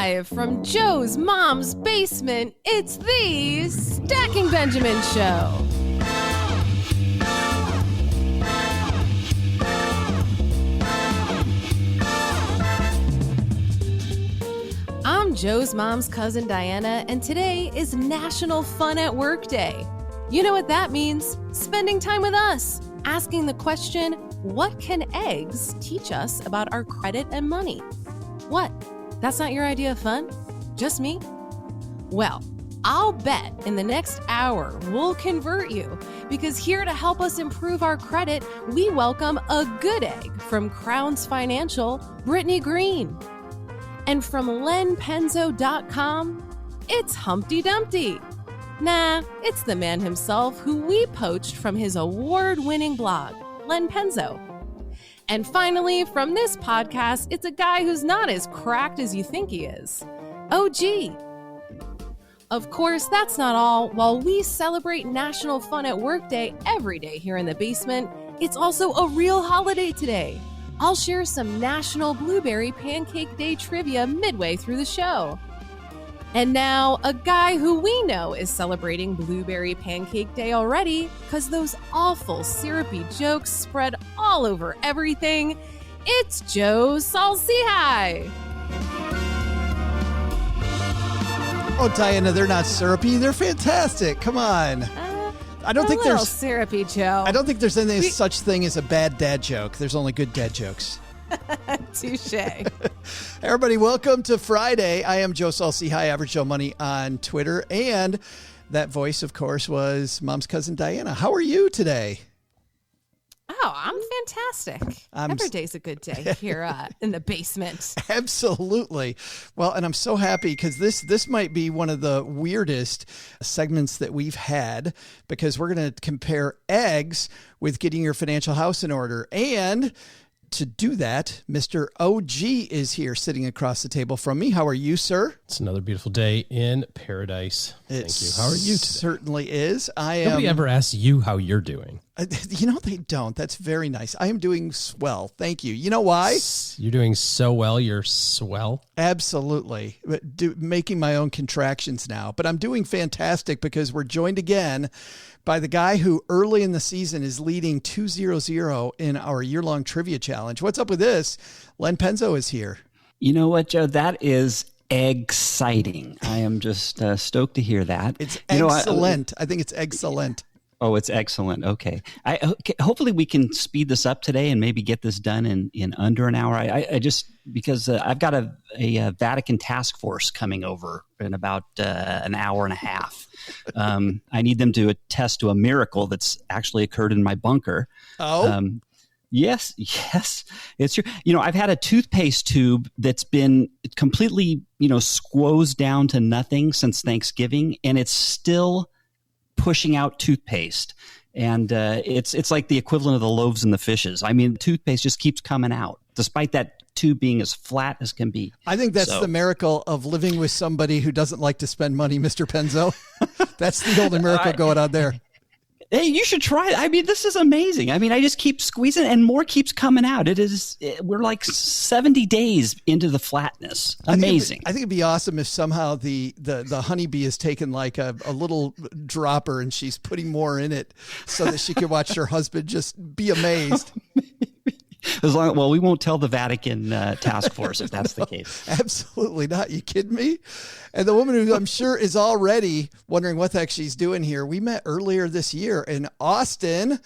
Live from Joe's mom's basement, it's the Stacking Benjamin Show. I'm Joe's mom's cousin Diana, and today is National Fun at Work Day. You know what that means? Spending time with us, asking the question, what can eggs teach us about our credit and money? What? That's not your idea of fun? Just me? Well, I'll bet in the next hour we'll convert you, because here to help us improve our credit, we welcome a good egg from Crowns Financial, Brittany Greene. And from lenpenzo.com, it's Humpty Dumpty. Nah, it's the man himself who we poached from his award-winning blog, Len Penzo. And finally, from this podcast, it's a guy who's not as cracked as you think he is. OG. Of course, that's not all. While we celebrate National Fun at Work Day every day here in the basement, it's also a real holiday today. I'll share some National Blueberry Pancake Day trivia midway through the show. And now, a guy who we know is celebrating Blueberry Pancake Day already because those awful syrupy jokes spread all over everything. It's Joe Saul-Sehy. Oh, Diana, they're not syrupy. They're fantastic. Come on. I don't think there's syrupy, Joe. I don't think there's any such thing as a bad dad joke. There's only good dad jokes. Touche. Everybody, welcome to Friday. I am Joe Saul-Sehy, Average Joe Money on Twitter. And that voice, of course, was Mom's cousin Diana. How are you today? Oh, I'm fantastic. Every day's a good day here in the basement. Absolutely. Well, and I'm so happy because this might be one of the weirdest segments that we've had, because we're going to compare eggs with getting your financial house in order. And to do that, Mr. OG is here sitting across the table from me. How are you, sir? It's another beautiful day in paradise. Thank you. How are you today? Certainly is. Nobody ever asks you how you're doing. You know, they don't. That's very nice. I am doing swell. Thank you. You know why? You're doing so well. You're swell. Absolutely. Making my own contractions now. But I'm doing fantastic because we're joined again by the guy who early in the season is leading 2-0-0 in our year-long trivia challenge. What's up with this? Len Penzo is here. You know what, Joe? That is exciting. I am just stoked to hear that. It's excellent. I think it's excellent. Oh, it's excellent. Okay. Hopefully we can speed this up today and maybe get this done in under an hour. I just, because I've got a Vatican task force coming over in about an hour and a half. I need them to attest to a miracle that's actually occurred in my bunker. Oh, yes, it's true. You know, I've had a toothpaste tube that's been completely, squoze down to nothing since Thanksgiving, and it's still pushing out toothpaste. And it's like the equivalent of the loaves and the fishes. I mean, toothpaste just keeps coming out, despite that tube being as flat as can be. I think that's the miracle of living with somebody who doesn't like to spend money, Mr. Penzo. That's the only miracle going on there. Hey, you should try it. I mean, this is amazing. I mean, I just keep squeezing and more keeps coming out. We're like 70 days into the flatness. Amazing. I think it'd be awesome if somehow the honeybee has taken like a little dropper and she's putting more in it so that she can watch her husband just be amazed. Well, we won't tell the Vatican task force if that's the case. Absolutely not. You kidding me? And the woman who I'm sure is already wondering what the heck she's doing here. We met earlier this year in Austin.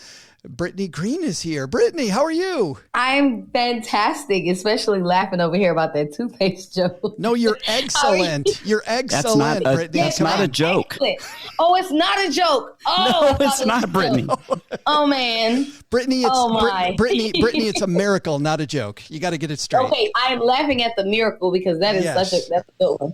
Brittany Greene is here. Brittany, how are you? I'm fantastic, especially laughing over here about that toothpaste joke. No, you're excellent. You're excellent, Brittany. That's not a joke. Excellent. Oh, it's not a joke. Oh, no, it's not, Brittany. Oh, man. Brittany, Brittany, it's a miracle, not a joke. You got to get it straight. Okay, I'm laughing at the miracle because that is that's a good one.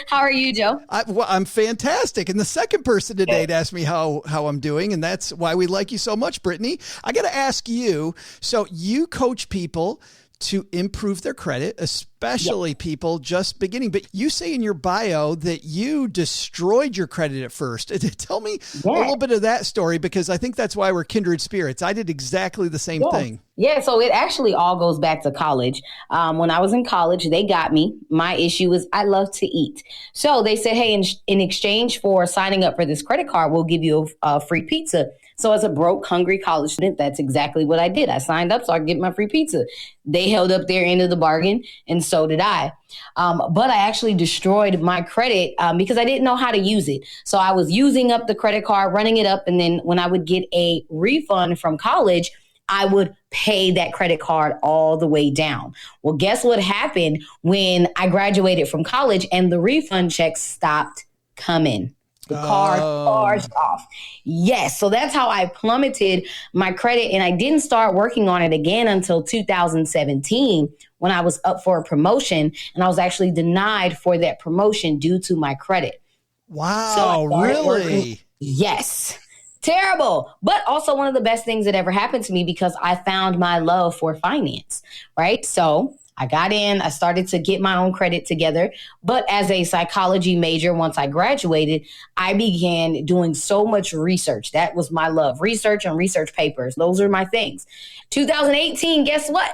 How are you, Joe? I'm fantastic. And the second person today to ask me how I'm doing, and that's why we like you so much, Brittany. I got to ask you, so you coach people to improve their credit, especially people just beginning. But you say in your bio that you destroyed your credit at first. Tell me a little bit of that story, because I think that's why we're kindred spirits. I did exactly the same thing. Yeah, so it actually all goes back to college. When I was in college, they got me. My issue is I love to eat. So they said, hey, in exchange for signing up for this credit card, we'll give you a free pizza. So as a broke, hungry college student, that's exactly what I did. I signed up so I could get my free pizza. They held up their end of the bargain, and so did I. But I actually destroyed my credit because I didn't know how to use it. So I was using up the credit card, running it up, and then when I would get a refund from college, I would pay that credit card all the way down. Well, guess what happened when I graduated from college and the refund checks stopped coming? The card charged off. Yes. So that's how I plummeted my credit. And I didn't start working on it again until 2017 when I was up for a promotion. And I was actually denied for that promotion due to my credit. Wow. So really? Yes. Terrible. But also one of the best things that ever happened to me, because I found my love for finance, right? So I got in, I started to get my own credit together. But as a psychology major, once I graduated, I began doing so much research. That was my love, research and research papers. Those are my things. 2018, guess what?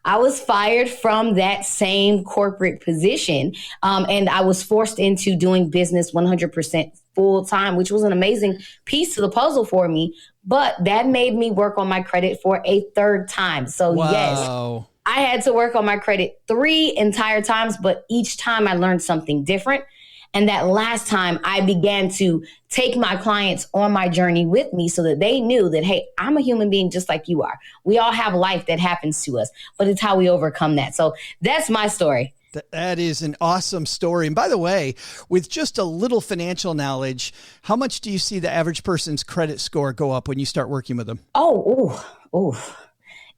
I was fired from that same corporate position. And I was forced into doing business 100% full time, which was an amazing piece to the puzzle for me. But that made me work on my credit for a third time. So yes. I had to work on my credit 3 entire times, but each time I learned something different. And that last time I began to take my clients on my journey with me so that they knew that, hey, I'm a human being just like you are. We all have life that happens to us, but it's how we overcome that. So that's my story. That is an awesome story. And by the way, with just a little financial knowledge, how much do you see the average person's credit score go up when you start working with them?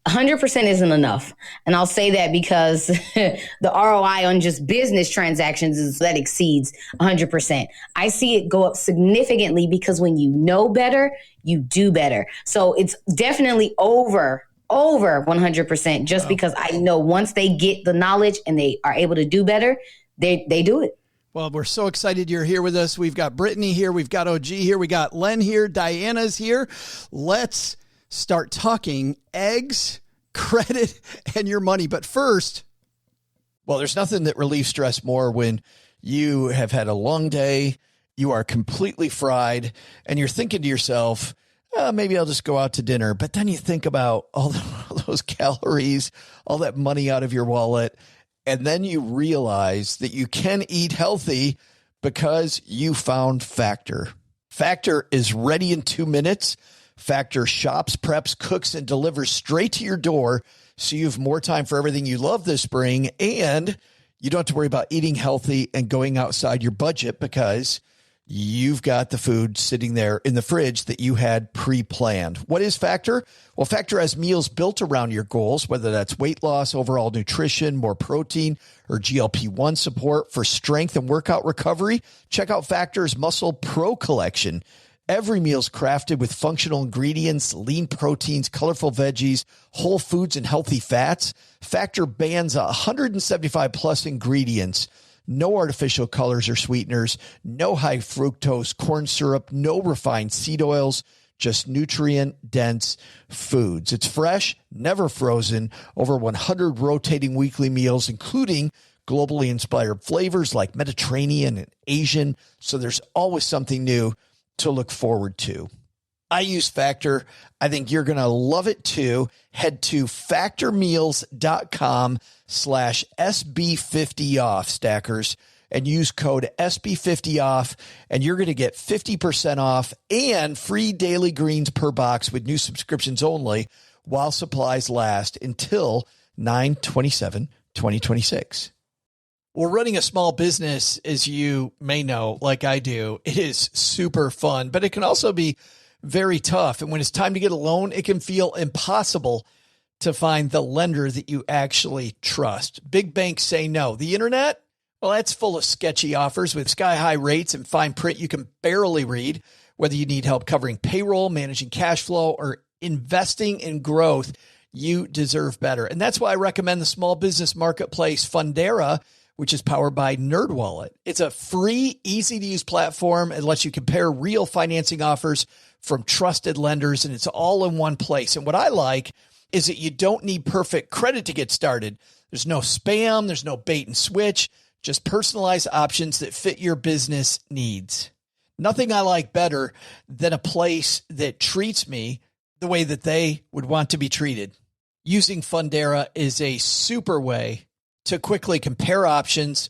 100% isn't enough. And I'll say that because the ROI on just business transactions that exceeds 100%. I see it go up significantly because when you know better, you do better. So it's definitely over 100% just because I know once they get the knowledge and they are able to do better, they do it. Well, we're so excited you're here with us. We've got Brittany here. We've got OG here. We got Len here. Diana's here. Let's start talking eggs, credit, and your money. But first, well, there's nothing that relieves stress more when you have had a long day, you are completely fried, and you're thinking to yourself, maybe I'll just go out to dinner. But then you think about all those calories, all that money out of your wallet, and then you realize that you can eat healthy because you found Factor. Factor is ready in 2 minutes. Factor shops, preps, cooks, and delivers straight to your door, so you have more time for everything you love this spring, and you don't have to worry about eating healthy and going outside your budget because you've got the food sitting there in the fridge that you had pre-planned. What is Factor? Well, Factor has meals built around your goals, whether that's weight loss, overall nutrition, more protein, or GLP-1 support for strength and workout recovery. Check out Factor's Muscle Pro collection. Every meal is crafted with functional ingredients, lean proteins, colorful veggies, whole foods, and healthy fats. Factor bans 175 plus ingredients. No artificial colors or sweeteners, no high fructose corn syrup, no refined seed oils, just nutrient-dense foods. It's fresh, never frozen, over 100 rotating weekly meals, including globally inspired flavors like Mediterranean and Asian. So there's always something new to look forward to. I use Factor. I think you're going to love it too. Head to factormeals.com/SB50off, stackers, and use code SB50off, and you're going to get 50% off and free daily greens per box with new subscriptions only while supplies last until 9/27/2026. Well, running a small business, as you may know, like I do, it is super fun, but it can also be very tough. And when it's time to get a loan, it can feel impossible to find the lender that you actually trust. Big banks say no. The internet, well, that's full of sketchy offers with sky-high rates and fine print you can barely read. Whether you need help covering payroll, managing cash flow, or investing in growth, you deserve better. And that's why I recommend the small business marketplace Fundera, which is powered by NerdWallet. It's a free, easy-to-use platform. It lets you compare real financing offers from trusted lenders, and it's all in one place. And what I like is that you don't need perfect credit to get started. There's no spam. There's no bait and switch. Just personalized options that fit your business needs. Nothing I like better than a place that treats me the way that they would want to be treated. Using Fundera is a super way to quickly compare options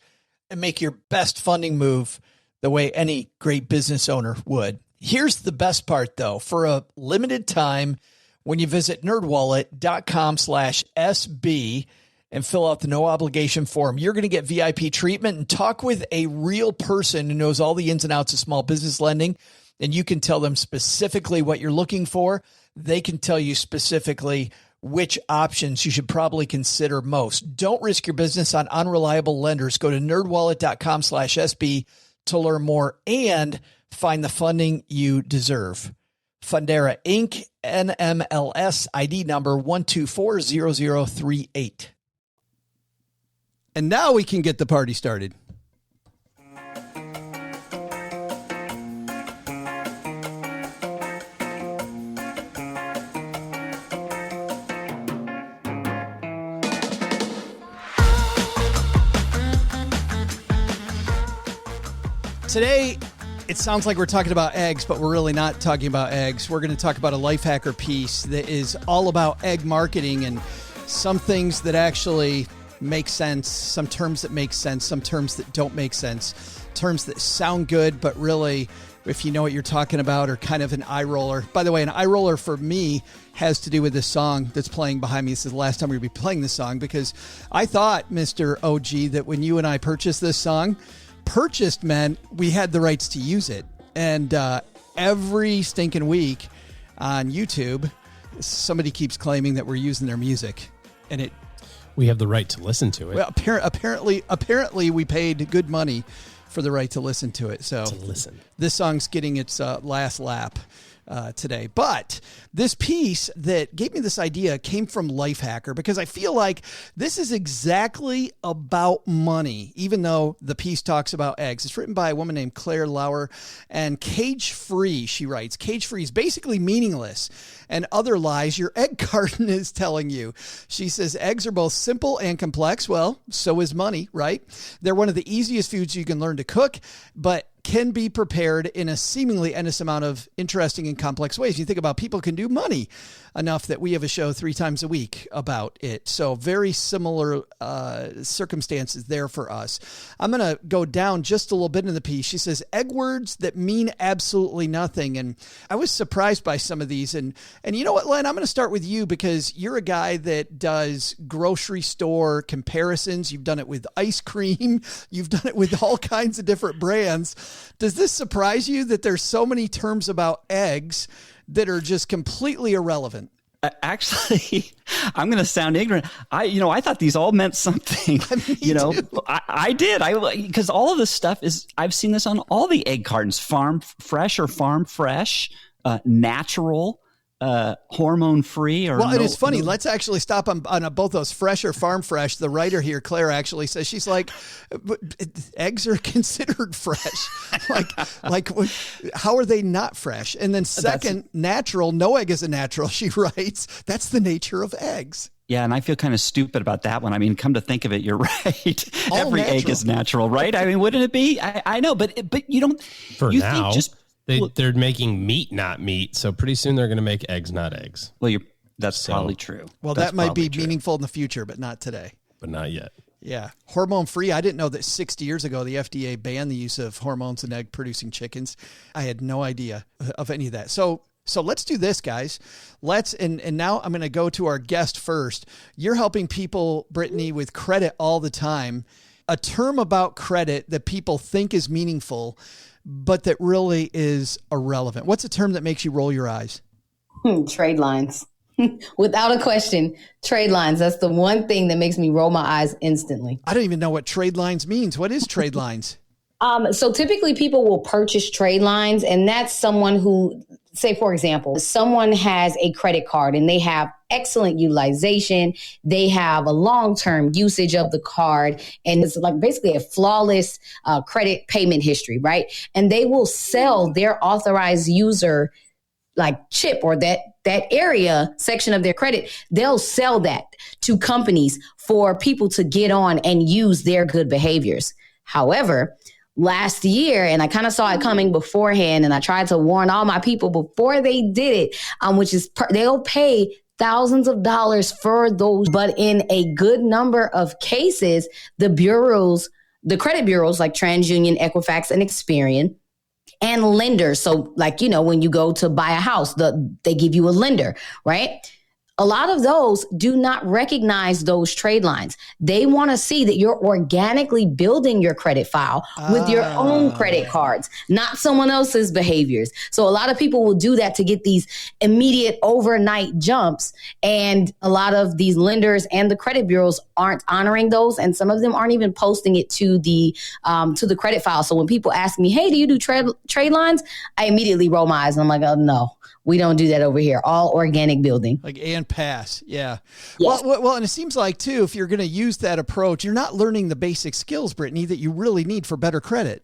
and make your best funding move the way any great business owner would. Here's the best part, though. For a limited time, when you visit nerdwallet.com/SB and fill out the no obligation form, you're going to get VIP treatment and talk with a real person who knows all the ins and outs of small business lending. And you can tell them specifically what you're looking for. They can tell you specifically which options you should probably consider most. Don't risk your business on unreliable lenders. Go to nerdwallet.com/SB to learn more and find the funding you deserve. Fundera Inc. NMLS ID number 1240038. And now we can get the party started. Today, it sounds like we're talking about eggs, but we're really not talking about eggs. We're going to talk about a life hacker piece that is all about egg marketing and some things that actually make sense, some terms that make sense, some terms that don't make sense, terms that sound good, but really, if you know what you're talking about, are kind of an eye roller. By the way, an eye roller for me has to do with this song that's playing behind me. This is the last time we're going to be playing this song because I thought, Mr. OG, that when you and I purchased this song, purchased meant we had the rights to use it. And every stinking week on YouTube, somebody keeps claiming that we're using their music. And we have the right to listen to it. Well, apparently we paid good money for the right to listen to it. So this song's getting its last lap today. But this piece that gave me this idea came from Lifehacker because I feel like this is exactly about money, even though the piece talks about eggs. It's written by a woman named Claire Lauer, and cage free, she writes. Cage free is basically meaningless and other lies your egg carton is telling you. She says eggs are both simple and complex. Well, so is money, right? They're one of the easiest foods you can learn to cook, but can be prepared in a seemingly endless amount of interesting and complex ways. You think about people can do money enough that we have a show 3 times a week about it. So very similar circumstances there for us. I'm going to go down just a little bit in the piece. She says, egg words that mean absolutely nothing. And I was surprised by some of these. And you know what, Len, I'm going to start with you because you're a guy that does grocery store comparisons. You've done it with ice cream. You've done it with all kinds of different brands. Does this surprise you that there's so many terms about eggs that are just completely irrelevant? Actually, I'm going to sound ignorant. I thought these all meant something. I did. Because all of this stuff I've seen this on all the egg cartons: farm fresh or farm fresh, natural, hormone free. Or and it's funny. Let's actually stop on both those: fresh or farm fresh. The writer here, Claire, actually says she's like, eggs are considered fresh. like, how are they not fresh? And then second, natural. No egg is a natural. She writes, that's the nature of eggs. Yeah, and I feel kind of stupid about that one. I mean, come to think of it, you're right. Every natural. Egg is natural, right? I mean, wouldn't it be? I know, but you don't. For now, they're making meat, not meat. So pretty soon they're going to make eggs, not eggs. Well, that's probably true. Well, that might be meaningful in the future, but not today. But not yet. Yeah. Hormone free. I didn't know that 60 years ago, the FDA banned the use of hormones in egg producing chickens. I had no idea of any of that. So let's do this, guys. And now I'm going to go to our guest first. You're helping people, Brittany, with credit all the time. A term about credit that people think is meaningful, but that really is irrelevant. What's a term that makes you roll your eyes? Trade lines. Without a question, trade lines. That's the one thing that makes me roll my eyes instantly. I don't even know what trade lines means. What is trade lines? So typically people will purchase trade lines, and that's someone who, say, for example, someone has a credit card and they have excellent utilization. They have a long-term usage of the card, and it's like basically a flawless credit payment history, right? And they will sell their authorized user like chip or that area section of their credit. They'll sell that to companies for people to get on and use their good behaviors. However, last year, and I kind of saw it coming beforehand, and I tried to warn all my people before they did it, which is they'll pay thousands of dollars for those. But in a good number of cases, the credit bureaus like TransUnion, Equifax, and Experian, and lenders. So like, when you go to buy a house, they give you a lender, right? A lot of those do not recognize those trade lines. They want to see that you're organically building your credit file with your own credit cards, not someone else's behaviors. So a lot of people will do that to get these immediate overnight jumps. And a lot of these lenders and the credit bureaus aren't honoring those. And some of them aren't even posting it to the credit file. So when people ask me, hey, do you do trade lines? I immediately roll my eyes and I'm like, oh, no. We don't do that over here. All organic building. Like and pass. Yeah. Yes. Well, and it seems like, too, if you're going to use that approach, you're not learning the basic skills, Brittany, that you really need for better credit.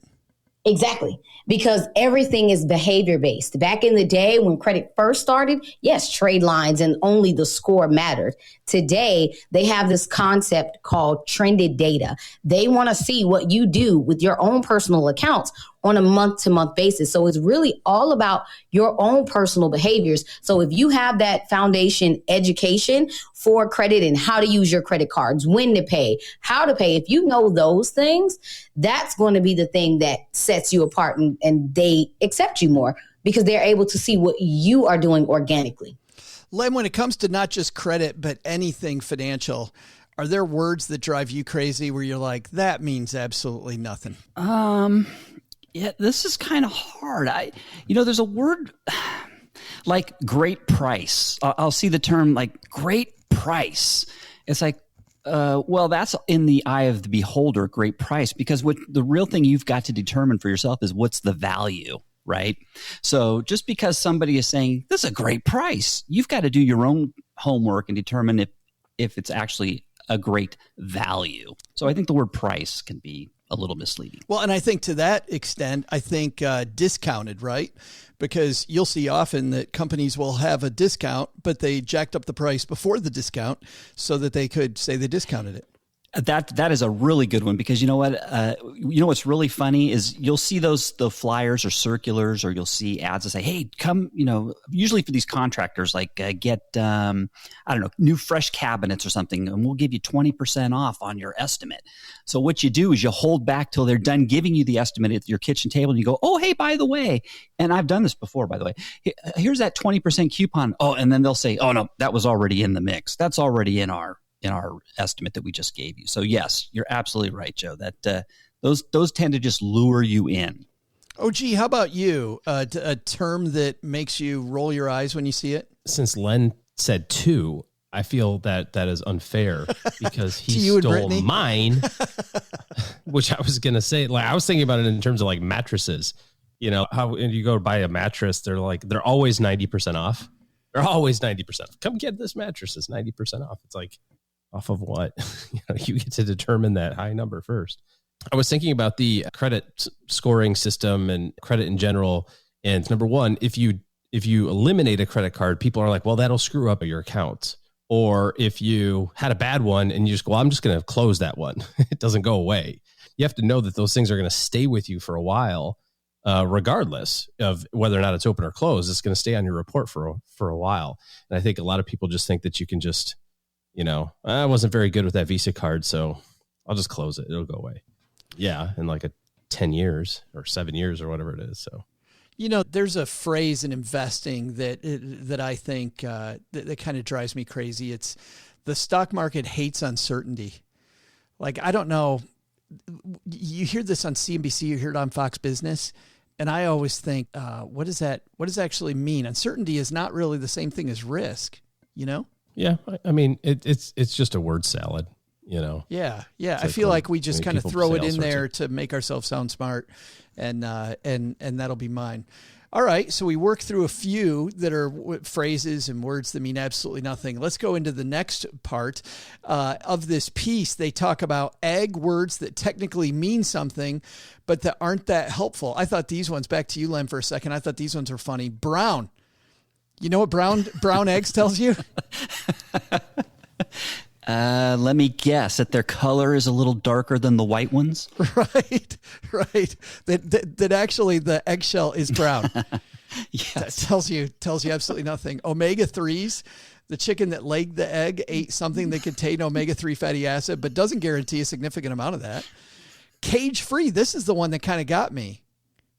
Exactly. Because everything is behavior based. Back in the day when credit first started, yes, trade lines and only the score mattered. Today, they have this concept called trended data. They want to see what you do with your own personal accounts on a month-to-month basis. So it's really all about your own personal behaviors. So if you have that foundation education for credit and how to use your credit cards, when to pay, how to pay, if you know those things, that's going to be the thing that sets you apart and they accept you more because they're able to see what you are doing organically. Len, when it comes to not just credit, but anything financial, are there words that drive you crazy where you're like, that means absolutely nothing? Yeah, this is kind of hard. There's a word like great price. I'll see the term like great price. It's like, well, that's in the eye of the beholder, great price, because what the real thing you've got to determine for yourself is what's the value, right? So just because somebody is saying this is a great price, you've got to do your own homework and determine if it's actually a great value. So I think the word price can be a little misleading. Well, and I think to that extent, discounted, right? Because you'll see often that companies will have a discount, but they jacked up the price before the discount so that they could say they discounted it. That is a really good one because you know what? What's really funny is you'll see the flyers or circulars, or you'll see ads that say, "Hey, come!" Usually for these contractors, like get new fresh cabinets or something, and we'll give you 20% off on your estimate. So what you do is you hold back till they're done giving you the estimate at your kitchen table, and you go, "Oh, hey, by the way," and I've done this before, by the way. Here's that 20% coupon. Oh, and then they'll say, "Oh no, that was already in the mix. That's already in our estimate that we just gave you." So yes, you're absolutely right, Joe, that those tend to just lure you in. Oh, gee, how about you? A term that makes you roll your eyes when you see it? Since Len said two, I feel that is unfair because he you stole mine, which I was going to say, like, I was thinking about it in terms of like mattresses. How when you go to buy a mattress, they're always 90% off. They're always 90% off. Come get this mattress. It's 90% off. It's like, off of what? You get to determine that high number first. I was thinking about the credit scoring system and credit in general. And number one, if you eliminate a credit card, people are like, well, that'll screw up your account. Or if you had a bad one and you just go, well, I'm just going to close that one. It doesn't go away. You have to know that those things are going to stay with you for a while, regardless of whether or not it's open or closed. It's going to stay on your report for a while. And I think a lot of people just think that you can just, I wasn't very good with that Visa card, so I'll just close it. It'll go away. Yeah, in like 10 years or 7 years or whatever it is. So, there's a phrase in investing that I think that kind of drives me crazy. It's the stock market hates uncertainty. Like, I don't know. You hear this on CNBC, you hear it on Fox Business, and I always think, what does that actually mean? Uncertainty is not really the same thing as risk, Yeah, I mean, it's just a word salad. Yeah. I feel like we just kind of people throw say it all in sorts there of- to make ourselves sound smart, and that'll be mine. All right, so we work through a few that are phrases and words that mean absolutely nothing. Let's go into the next part of this piece. They talk about egg words that technically mean something, but that aren't that helpful. I thought these ones, back to you, Len, for a second. I thought these ones were funny. Brown. You know what brown eggs tells you? Let me guess that their color is a little darker than the white ones. Right. That actually the eggshell is brown. Yes. That tells you absolutely nothing. Omega-3s, the chicken that laid the egg ate something that contained omega-3 fatty acid, but doesn't guarantee a significant amount of that. Cage-free, this is the one that kind of got me.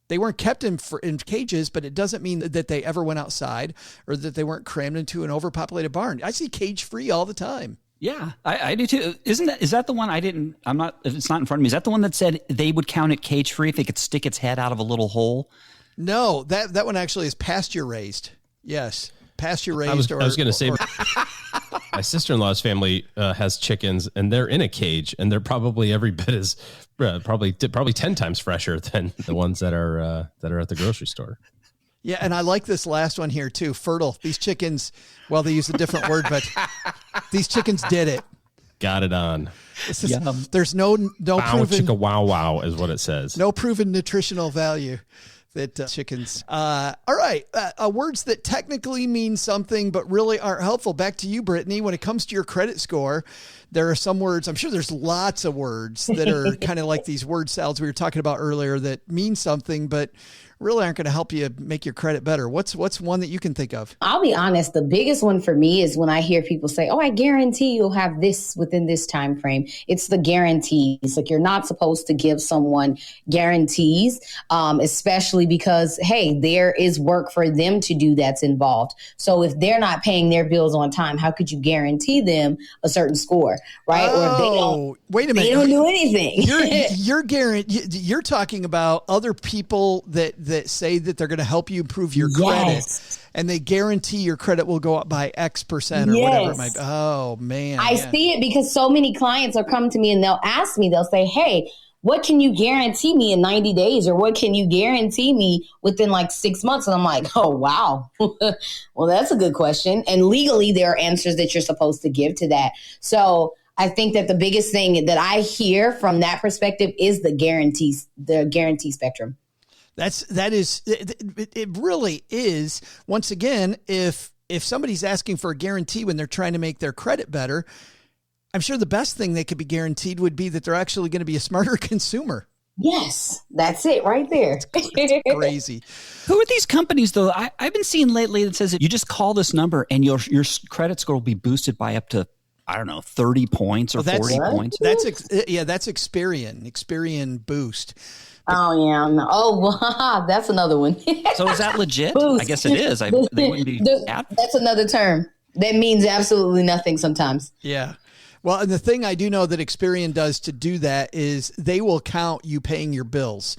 They weren't kept in cages, but it doesn't mean that they ever went outside or that they weren't crammed into an overpopulated barn. I see cage-free all the time. Yeah, I do too. Is that the one it's not in front of me. Is that the one that said they would count it cage free if they could stick its head out of a little hole? No, that one actually is pasture raised. Yes. Pasture raised. I was going to say, my sister-in-law's family has chickens, and they're in a cage, and they're probably every bit as probably 10 times fresher than the ones that are at the grocery store. Yeah, and I like this last one here too. Fertile. These chickens, well, they use a different word, but these chickens did it. Got it on. There's no Wow, proven chicka wow wow is what it says. no proven nutritional value that chickens. All right, words that technically mean something but really aren't helpful. Back to you, Brittany. When it comes to your credit score, there are some words. I'm sure there's lots of words that are kind of like these word salads we were talking about earlier that mean something but really aren't going to help you make your credit better. What's one that you can think of? I'll be honest. The biggest one for me is when I hear people say, "Oh, I guarantee you'll have this within this time frame." It's the guarantees. Like, you're not supposed to give someone guarantees, especially because, hey, there is work for them to do that's involved. So if they're not paying their bills on time, how could you guarantee them a certain score, right? Oh, or if they don't, wait a minute. they don't do anything. You're talking about other people that say that they're going to help you improve your credit, and they guarantee your credit will go up by X% or whatever it might be. Oh man. I see it because so many clients are coming to me and they'll ask me, they'll say, "Hey, what can you guarantee me in 90 days? Or what can you guarantee me within like 6 months?" And I'm like, "Oh, wow." Well, that's a good question. And legally, there are answers that you're supposed to give to that. So I think that the biggest thing that I hear from that perspective is the guarantee spectrum. It really is. Once again, if somebody's asking for a guarantee when they're trying to make their credit better, I'm sure the best thing they could be guaranteed would be that they're actually going to be a smarter consumer. Yes, that's it right there. It's crazy. Who are these companies, though? I've been seeing lately that says that you just call this number and your credit score will be boosted by up to, I don't know, 30 points or 40 points. That's Experian. Experian Boost. Oh, yeah. No. Oh, wow. That's another one. So is that legit? Boost. I guess it is. They wouldn't be. That's another term that means absolutely nothing sometimes. Yeah. Well, and the thing I do know that Experian does to do that is they will count you paying your bills,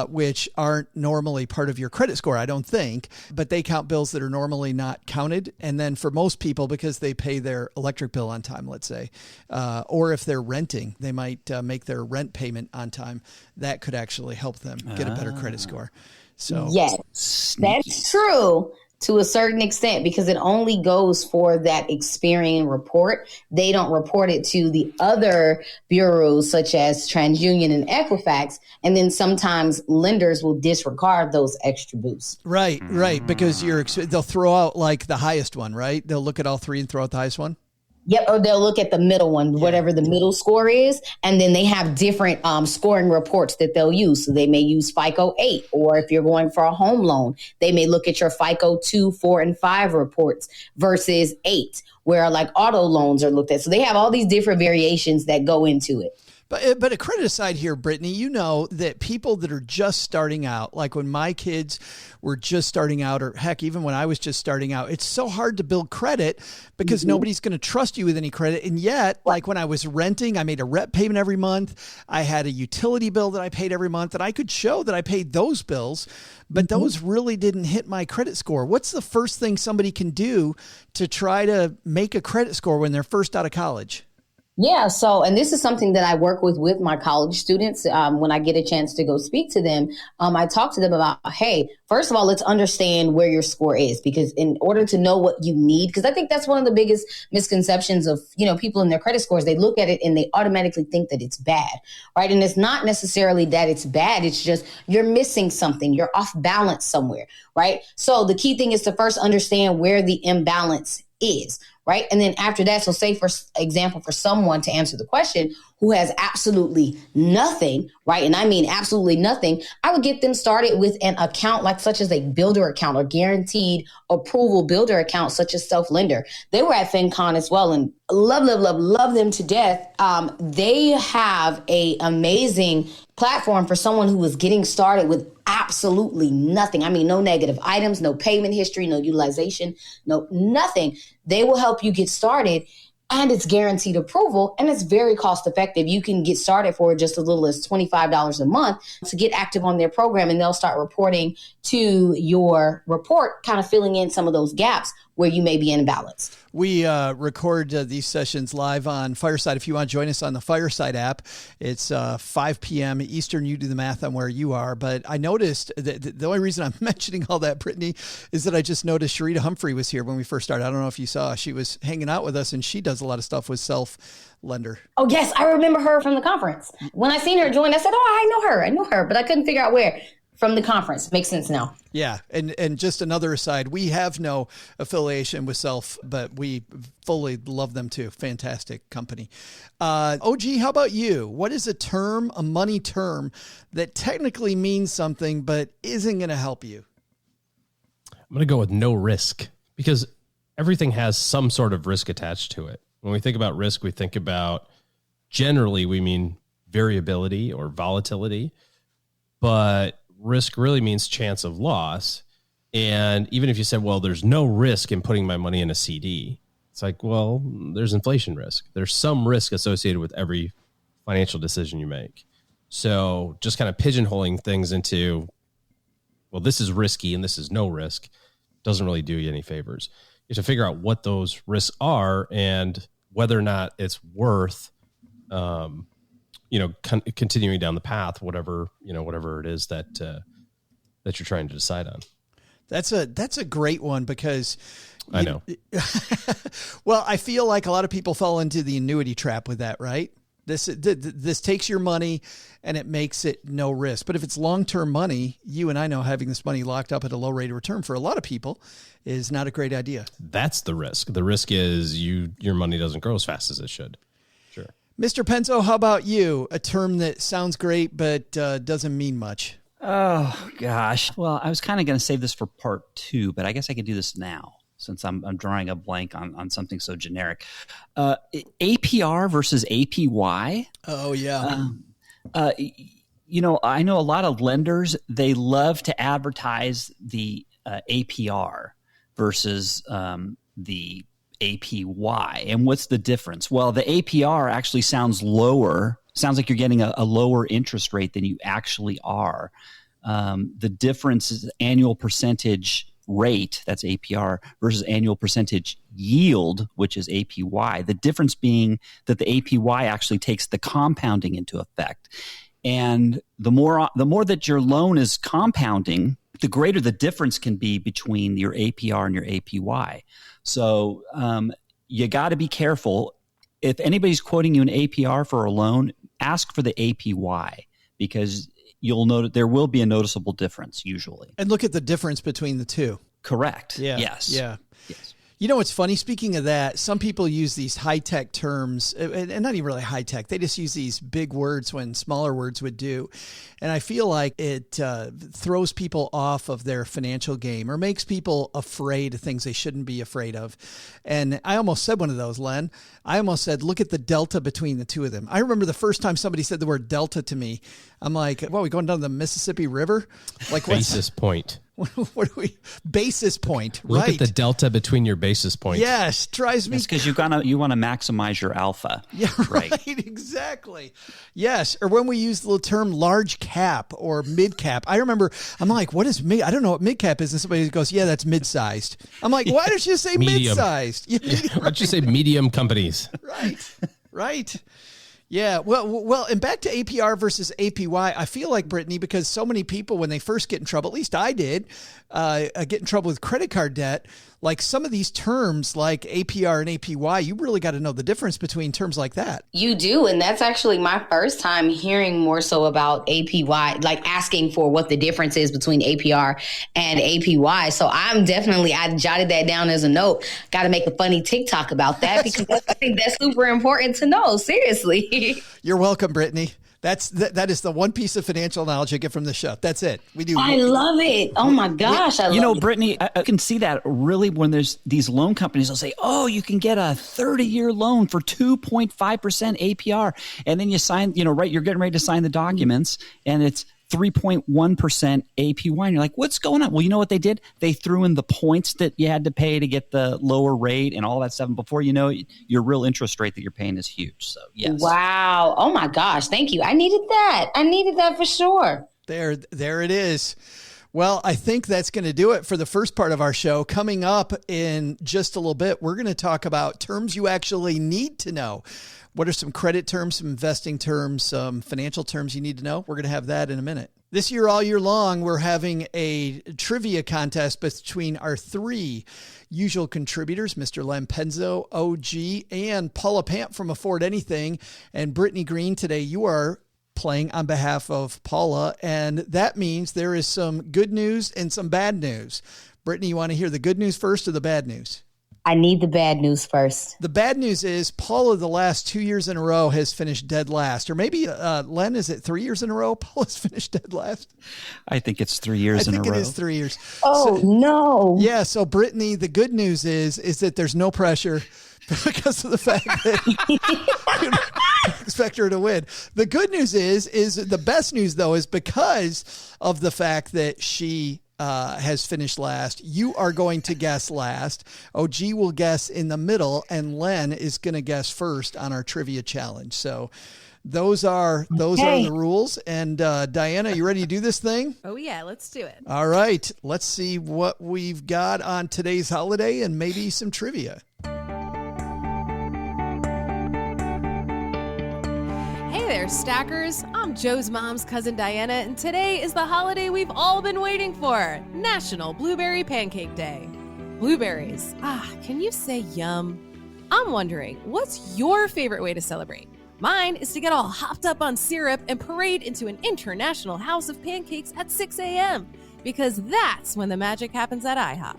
which aren't normally part of your credit score, I don't think, but they count bills that are normally not counted. And then for most people, because they pay their electric bill on time, let's say, or if they're renting, they might make their rent payment on time. That could actually help them get a better credit score. So yes, that's true. To a certain extent, because it only goes for that Experian report. They don't report it to the other bureaus such as TransUnion and Equifax. And then sometimes lenders will disregard those extra boosts. Right. Because they'll throw out like the highest one, right? They'll look at all three and throw out the highest one. Yep, or they'll look at the middle one, whatever the middle score is, and then they have different scoring reports that they'll use. So they may use FICO 8, or if you're going for a home loan, they may look at your FICO 2, 4, and 5 reports versus 8, where like auto loans are looked at. So they have all these different variations that go into it. But a credit aside here, Brittany, you know that people that are just starting out, like when my kids were just starting out, or heck, even when I was just starting out, it's so hard to build credit because nobody's going to trust you with any credit. And yet, like when I was renting, I made a rent payment every month. I had a utility bill that I paid every month, and I could show that I paid those bills, but those really didn't hit my credit score. What's the first thing somebody can do to try to make a credit score when they're first out of college? Yeah. So, and this is something that I work with my college students. When I get a chance to go speak to them, I talk to them about, hey, first of all, let's understand where your score is, because in order to know what you need, because I think that's one of the biggest misconceptions of, people in their credit scores. They look at it and they automatically think that it's bad, right? And it's not necessarily that it's bad. It's just you're missing something. You're off balance somewhere, right? So the key thing is to first understand where the imbalance is. Right. And then after that, so say, for example, for someone, to answer the question, who has absolutely nothing, right? And I mean absolutely nothing, I would get them started with an account like such as a builder account or guaranteed approval builder account, such as Self-Lender. They were at FinCon as well, and love them to death. They have a amazing platform for someone who is getting started with absolutely nothing. I mean, no negative items, no payment history, no utilization, no nothing. They will help you get started, and it's guaranteed approval, and it's very cost effective. You can get started for just as little as $25 a month to get active on their program, and they'll start reporting to your report, kind of filling in some of those gaps where you may be imbalanced. We record these sessions live on Fireside. If you want to join us on the Fireside app, it's 5 p.m. Eastern. You do the math on where you are. But I noticed that the only reason I'm mentioning all that, Brittany, is that I just noticed Sharita Humphrey was here when we first started. I don't know if you saw. She was hanging out with us, and she does a lot of stuff with Self-Lender. Oh, yes. I remember her from the conference. When I seen her join, I said, oh, I know her, but I couldn't figure out where. From the conference. Makes sense now. Yeah. And just another aside, we have no affiliation with Self, but we fully love them too. Fantastic company. OG, how about you? What is a money term that technically means something, but isn't going to help you? I'm going to go with no risk, because everything has some sort of risk attached to it. When we think about risk, we think about, generally, we mean variability or volatility, but risk really means chance of loss. And even if you said, well, there's no risk in putting my money in a CD, it's like, well, there's inflation risk. There's some risk associated with every financial decision you make. So just kind of pigeonholing things into, well, this is risky and this is no risk, doesn't really do you any favors. You have to figure out what those risks are and whether or not it's worth continuing down the path, whatever it is that you're trying to decide on. That's a great one, because I know. Well, I feel like a lot of people fall into the annuity trap with that, right? This takes your money and it makes it no risk. But if it's long-term money, you and I know having this money locked up at a low rate of return for a lot of people is not a great idea. That's the risk. The risk is your money doesn't grow as fast as it should. Sure. Mr. Penzo, how about you? A term that sounds great, but doesn't mean much. Oh, gosh. Well, I was kind of going to save this for part 2, but I guess I could do this now, since I'm drawing a blank on something so generic. APR versus APY. Oh, yeah. I know a lot of lenders, they love to advertise the APR versus the APY. And what's the difference? Well, the APR actually sounds lower. Sounds like you're getting a lower interest rate than you actually are. The difference is annual percentage rate, that's APR, versus annual percentage yield, which is APY. The difference being that the APY actually takes the compounding into effect. And the more that your loan is compounding, the greater the difference can be between your APR and your APY. So you got to be careful. If anybody's quoting you an APR for a loan, ask for the APY, because you'll notice there will be a noticeable difference usually. And look at the difference between the two. Correct. Yeah. Yes. Yeah. Yes. You know what's funny? Speaking of that, some people use these high-tech terms, and not even really high-tech. They just use these big words when smaller words would do. And I feel like it throws people off of their financial game or makes people afraid of things they shouldn't be afraid of. And I almost said one of those, Len. I almost said, look at the delta between the two of them. I remember the first time somebody said the word delta to me. I'm like, what, are we going down the Mississippi River? Like, basis point. What are we? Basis point, Look right? at the delta between your basis points. Yes, drives me. It's because you want to maximize your alpha. Yeah, right. Exactly. Yes. Or when we use the term large cap or mid cap, I remember I'm like, what is mid? I don't know what mid cap is. And somebody goes, yeah, that's mid-sized. I'm like, why don't you say Medium. mid-sized? Why don't you say medium companies? Right. Right. Yeah. Well, and back to APR versus APY, I feel like, Brittany, because so many people, when they first get in trouble, at least I did, get in trouble with credit card debt, like some of these terms like APR and APY, you really got to know the difference between terms like that. You do. And that's actually my first time hearing more so about APY, like asking for what the difference is between APR and APY. So I jotted that down as a note. Got to make a funny TikTok about that because I think that's super important to know. Seriously. You're welcome, Brittany. That is the one piece of financial knowledge I get from the show. That's it. We do. I love it. Oh my gosh. I love it. Brittany, I can see that really when there's these loan companies, they'll say, oh, you can get a 30-year loan for 2.5% APR. And then you sign, right, you're getting ready to sign the documents and it's 3.1% APY. And you're like, what's going on? Well, you know what they did? They threw in the points that you had to pay to get the lower rate and all that stuff. And before you know it, your real interest rate that you're paying is huge. So, yes. Wow. Oh, my gosh. Thank you. I needed that for sure. There it is. Well, I think that's going to do it for the first part of our show. Coming up in just a little bit, we're going to talk about terms you actually need to know. What are some credit terms, some investing terms, some financial terms you need to know? We're going to have that in a minute. This year, all year long, we're having a trivia contest between our three usual contributors, Mr. Len Penzo, OG, and Paula Pant from Afford Anything. And Brittany Greene, today you are playing on behalf of Paula, and that means there is some good news and some bad news. Brittany, you want to hear the good news first or the bad news? I need the bad news first. The bad news is Paula, the last 2 years in a row, has finished dead last. Or maybe, Len, is it 3 years in a row Paula's finished dead last? I think it's 3 years in a row. I think it is 3 years. Oh, no. Yeah, so Brittany, the good news is that there's no pressure because of the fact that you expect her to win. The good news is the best news, though, is because of the fact that she has finished last. You are going to guess last. OG will guess in the middle, and Len is going to guess first on our trivia challenge. So those are the rules. And Diana, you ready to do this thing? Oh yeah, let's do it. All right, let's see what we've got on today's holiday and maybe some trivia. Hey there, stackers. I'm Joe's mom's cousin Diana, and today is the holiday we've all been waiting for, National Blueberry Pancake Day. Blueberries. Can you say yum? I'm wondering, what's your favorite way to celebrate? Mine is to get all hopped up on syrup and parade into an international house of pancakes at 6 a.m., because that's when the magic happens at IHOP.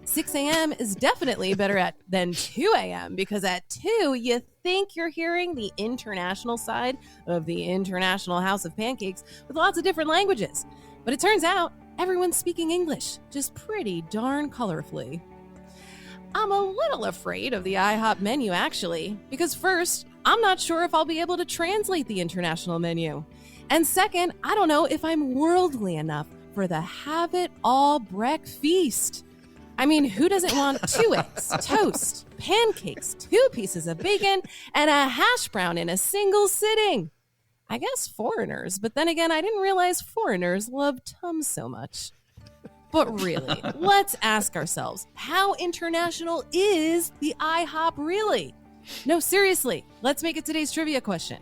6 a.m. is definitely better than 2 a.m. because at 2, you think you're hearing the international side of the International House of Pancakes with lots of different languages. But it turns out everyone's speaking English, just pretty darn colorfully. I'm a little afraid of the IHOP menu, actually, because first, I'm not sure if I'll be able to translate the international menu. And second, I don't know if I'm worldly enough for the have-it-all breakfast. I mean, who doesn't want 2 eggs, toast, pancakes, 2 pieces of bacon, and a hash brown in a single sitting? I guess foreigners, but then again, I didn't realize foreigners love Tums so much. But really, let's ask ourselves, how international is the IHOP really? No, seriously, let's make it today's trivia question.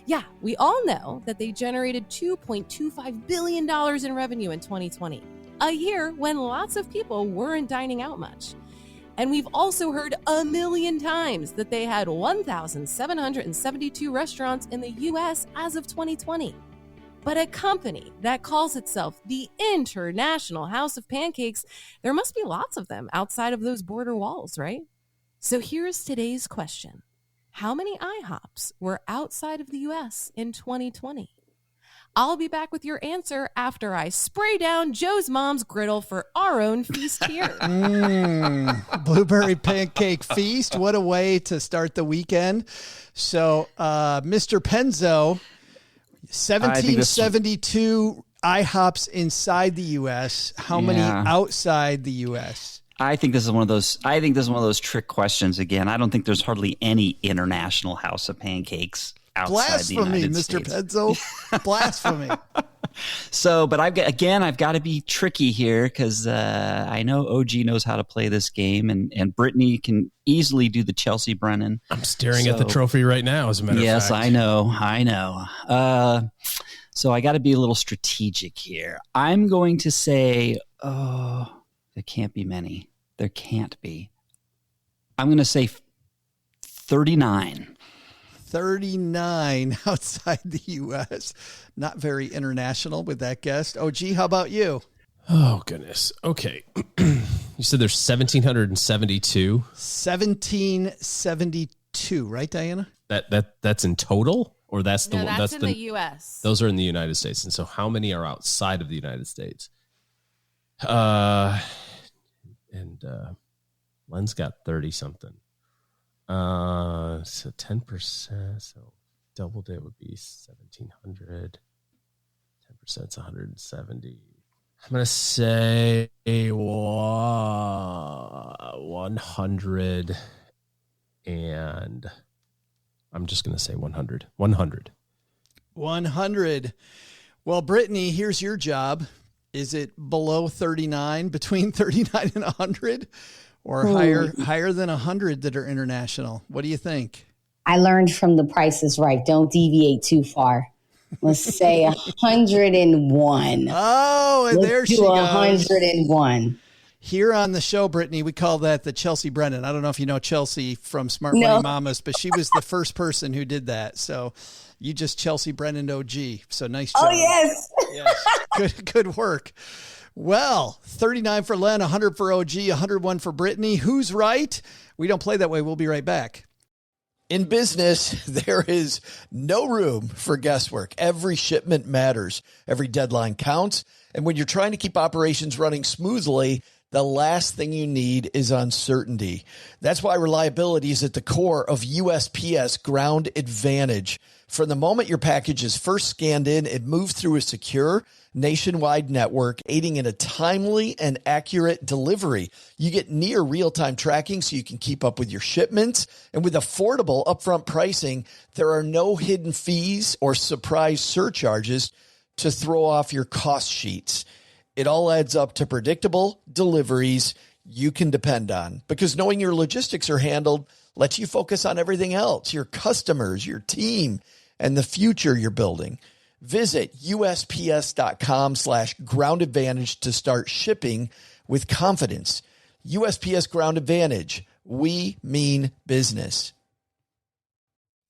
Yeah, we all know that they generated $2.25 billion in revenue in 2020. A year when lots of people weren't dining out much. And we've also heard a million times that they had 1,772 restaurants in the U.S. as of 2020. But a company that calls itself the International House of Pancakes, there must be lots of them outside of those border walls, right? So here's today's question. How many IHOPs were outside of the U.S. in 2020? I'll be back with your answer after I spray down Joe's mom's griddle for our own feast here. Blueberry pancake feast. What a way to start the weekend. So, Mr. Penzo, 1772 IHOPs inside the U.S. How many outside the U.S.? I think this is one of those trick questions again. I don't think there's hardly any international house of pancakes outside the United States. Blasphemy, Mr. Penzo. Blasphemy. So, but I've got to be tricky here because I know OG knows how to play this game, and Brittany can easily do the Chelsea Brennan. I'm staring at the trophy right now, as a matter of fact. Yes, I know. So I got to be a little strategic here. I'm going to say, there can't be many. There can't be. I'm going to say 39. 39 outside the U.S. Not very international with that guest. OG, how about you? Oh, goodness. Okay. You said there's 1,772? 1772, right, Diana? That's in total? Or that's the No, one? that's in the U.S. Those are in the United States. And so how many are outside of the United States? Len's got 30-something. So 10%, so doubled it would be 1,700. 10% is 170. I'm going to say 100, and I'm just going to say 100. 100. 100. Well, Brittany, here's your job. Is it below 39, between 39 and 100? Or higher than 100 that are international? What do you think? I learned from The Price is Right. Don't deviate too far. Let's say 101. Oh, and there she goes. 101. Here on the show, Brittany, we call that the Chelsea Brennan. I don't know if you know Chelsea from Smart Money Mamas, but she was the first person who did that. So you just Chelsea Brennan OG. So nice job. Oh, yes. Good work. Well, 39 for Len, 100 for OG, 101 for Brittany. Who's right? We don't play that way. We'll be right back. In business, there is no room for guesswork. Every shipment matters. Every deadline counts. And when you're trying to keep operations running smoothly, the last thing you need is uncertainty. That's why reliability is at the core of USPS Ground Advantage. From the moment your package is first scanned in, it moves through a secure nationwide network, aiding in a timely and accurate delivery. You get near real-time tracking so you can keep up with your shipments. And with affordable upfront pricing, there are no hidden fees or surprise surcharges to throw off your cost sheets. It all adds up to predictable deliveries you can depend on, because knowing your logistics are handled lets you focus on everything else, your customers, your team, and the future you're building. Visit USPS.com/Ground Advantage to start shipping with confidence. USPS Ground Advantage. We mean business.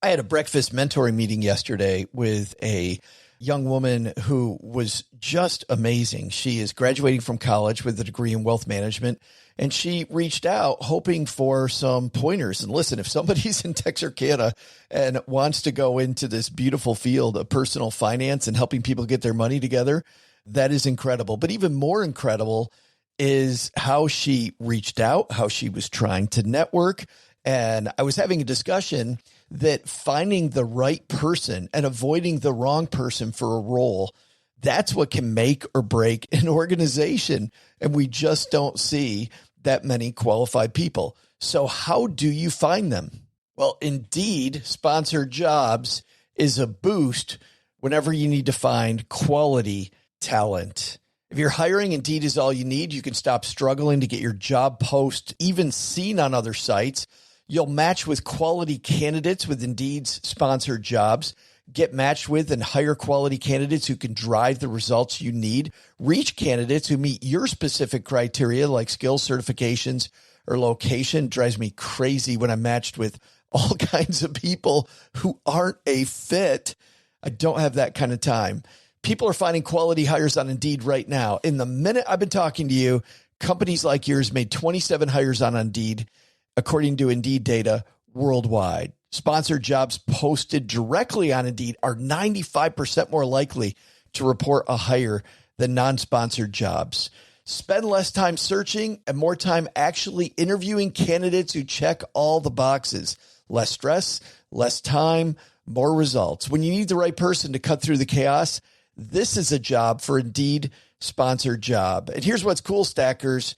I had a breakfast mentoring meeting yesterday with a young woman who was just amazing. She is graduating from college with a degree in wealth management, and she reached out hoping for some pointers. And listen, if somebody's in Texarkana and wants to go into this beautiful field of personal finance and helping people get their money together, that is incredible. But even more incredible is how she reached out, how she was trying to network. And I was having a discussion that finding the right person and avoiding the wrong person for a role, that's what can make or break an organization. And we just don't see that many qualified people. So how do you find them? Well, Indeed sponsored jobs is a boost whenever you need to find quality talent. If you're hiring, Indeed is all you need. You can stop struggling to get your job post even seen on other sites. You'll match with quality candidates with Indeed's sponsored jobs. Get matched with and hire quality candidates who can drive the results you need. Reach candidates who meet your specific criteria like skills, certifications, or location. It drives me crazy when I'm matched with all kinds of people who aren't a fit. I don't have that kind of time. People are finding quality hires on Indeed right now. In the minute I've been talking to you, companies like yours made 27 hires on Indeed, according to Indeed data worldwide. Sponsored jobs posted directly on Indeed are 95% more likely to report a hire than non-sponsored jobs. Spend less time searching and more time actually interviewing candidates who check all the boxes. Less stress, less time, more results. When you need the right person to cut through the chaos, this is a job for Indeed sponsored job. And here's what's cool, Stackers.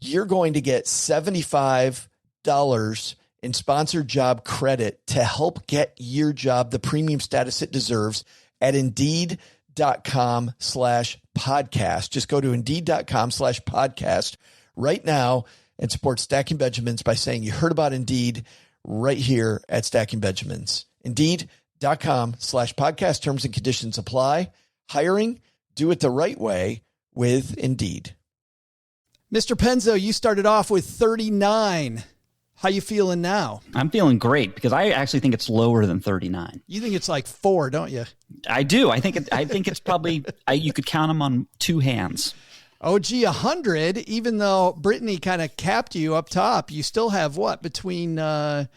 You're going to get $75 in sponsored job credit to help get your job the premium status it deserves at Indeed.com/stackers. Indeed.com/podcast. Just go to Indeed.com/podcast right now and support Stacking Benjamins by saying you heard about Indeed right here at Stacking Benjamins. Indeed.com/podcast. Terms and conditions apply. Hiring, do it the right way with Indeed. Mr. Penzo, you started off with 39. How you feeling now? I'm feeling great because I actually think it's lower than 39. You think it's like 4, don't you? I do. I think it's probably you could count them on 2 hands. OG 100, even though Brittany kind of capped you up top, you still have what between what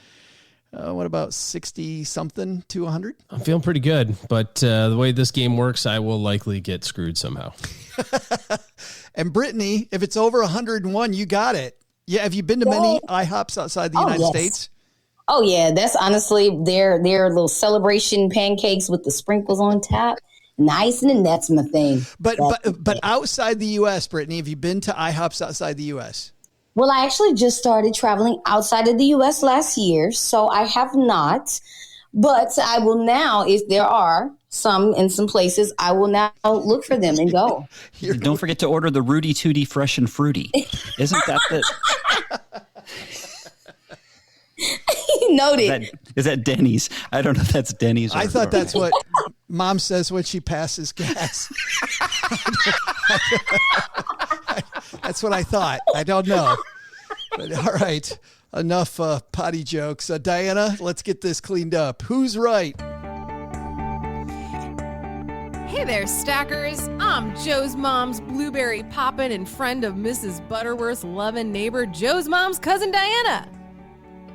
about 60 something to 100? I'm feeling pretty good, but the way this game works, I will likely get screwed somehow. And Brittany, if it's over 101, you got it. Yeah, have you been to many IHOPs outside the United States? Oh yeah, that's honestly their little celebration pancakes with the sprinkles on top. Nice, and that's my thing. But outside the U.S., Brittany, have you been to IHOPs outside the U.S.? Well, I actually just started traveling outside of the U.S. last year, so I have not. But I will now, if there are some in some places, I will now look for them and go. Don't forget to order the Rudy Tooty Fresh and Fruity. Isn't that the... Noted. Is that Denny's? I don't know if that's Denny's. I thought that's what Mom says when she passes gas. That's what I thought. I don't know. But all right. Enough potty jokes. Diana, let's get this cleaned up. Who's right? Hey there, stackers. I'm Joe's mom's blueberry poppin' and friend of Mrs. Butterworth's loving neighbor, Joe's mom's cousin Diana.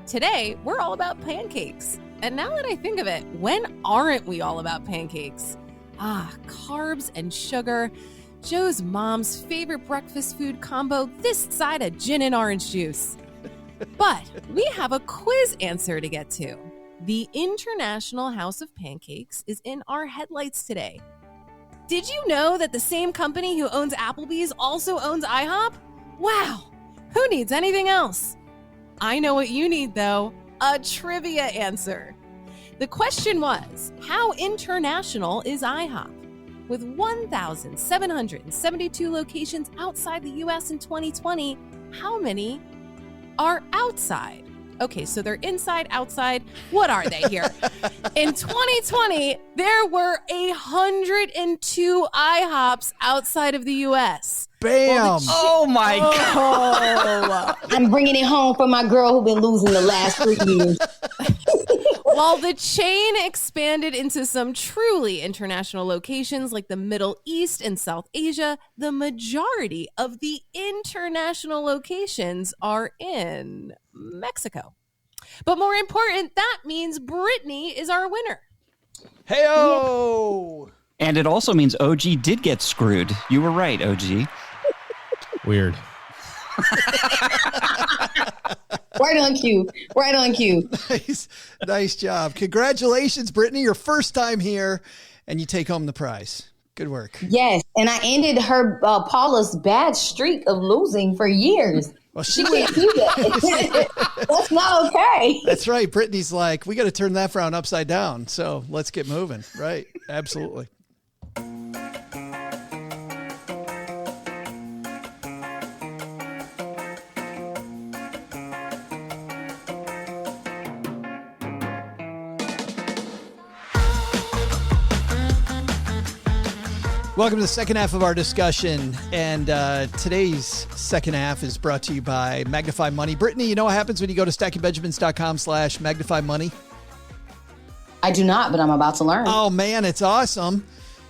Today, we're all about pancakes. And now that I think of it, when aren't we all about pancakes? Carbs and sugar. Joe's mom's favorite breakfast food combo this side of gin and orange juice. But we have a quiz answer to get to. The International House of Pancakes is in our headlights today. Did you know that the same company who owns Applebee's also owns IHOP? Wow, who needs anything else? I know what you need, though, a trivia answer. The question was, how international is IHOP? With 1,772 locations outside the U.S. in 2020, how many are outside? Okay, so they're inside, outside. What are they here? In 2020, there were 102 IHOPs outside of the U.S. Bam! Oh my God! I'm bringing it home for my girl who's been losing the last 3 years. While the chain expanded into some truly international locations like the Middle East and South Asia, the majority of the international locations are in Mexico. But more important, that means Brittany is our winner. Hey-o! And it also means OG did get screwed. You were right, OG. Weird. Right on cue. Right on cue. Nice job. Congratulations, Brittany. Your first time here, and you take home the prize. Good work. Yes, and I ended her Paula's bad streak of losing for years. Well, She can't do that. That's not okay. That's right. Brittany's like, we got to turn that frown upside down. So let's get moving. Right. Absolutely. Welcome to the second half of our discussion, and today's second half is brought to you by Magnify Money. Brittany, you know what happens when you go to stackingbenjamins.com/magnify money? I do not, but I'm about to learn. Oh, man, it's awesome.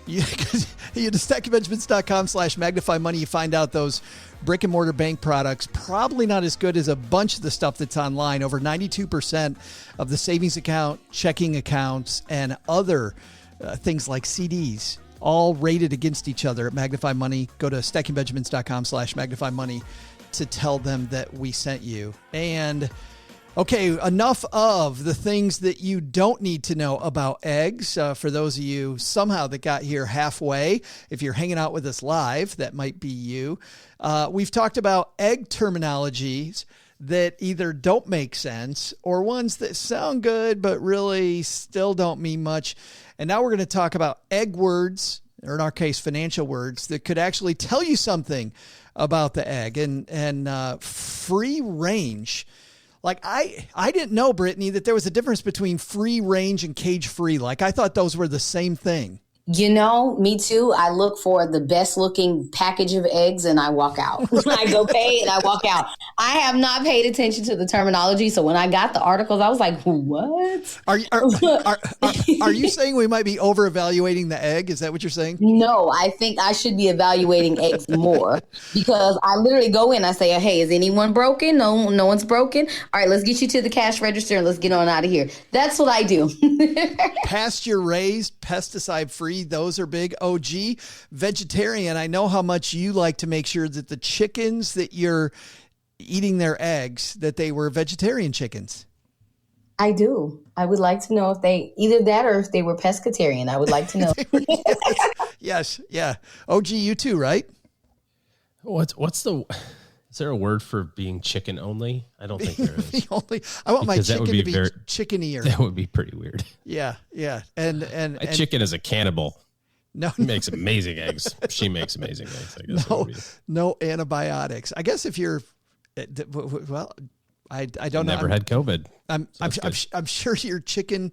You to stackingbenjamins.com/magnify money, you find out those brick and mortar bank products, probably not as good as a bunch of the stuff that's online. Over 92% of the savings account, checking accounts, and other things like CDs, all rated against each other at Magnify Money. Go to stackingbenjamins.com/magnify money to tell them that we sent you. And okay, enough of the things that you don't need to know about eggs. For those of you somehow that got here halfway, if you're hanging out with us live, that might be you. We've talked about egg terminologies that either don't make sense or ones that sound good but really still don't mean much. And now we're going to talk about egg words or in our case, financial words that could actually tell you something about the egg. And free range. Like I didn't know, Brittany, that there was a difference between free range and cage free. Like I thought those were the same thing. You know, me too. I look for the best looking package of eggs and I walk out. I go pay and I walk out. I have not paid attention to the terminology. So when I got the articles, I was like, what? Are you saying we might be over evaluating the egg? Is that what you're saying? No, I think I should be evaluating eggs more because I literally go in. I say, hey, is anyone broken? No one's broken. All right, let's get you to the cash register and let's get on out of here. That's what I do. Pasture raised, pesticide free. Those are big. OG, vegetarian. I know how much you like to make sure that the chickens that you're eating their eggs, that they were vegetarian chickens. I do. I would like to know if they either that or if they were pescatarian. I would like to know. Yes. Yeah. OG, you too, right? Is there a word for being chicken only? I don't think there is. I want my chicken to be chickenier. That would be pretty weird. Yeah. And my chicken is a cannibal. No, he makes amazing eggs. She makes amazing eggs. I guess no antibiotics. I guess if you're, well, I don't know. Never had COVID. I'm sure your chicken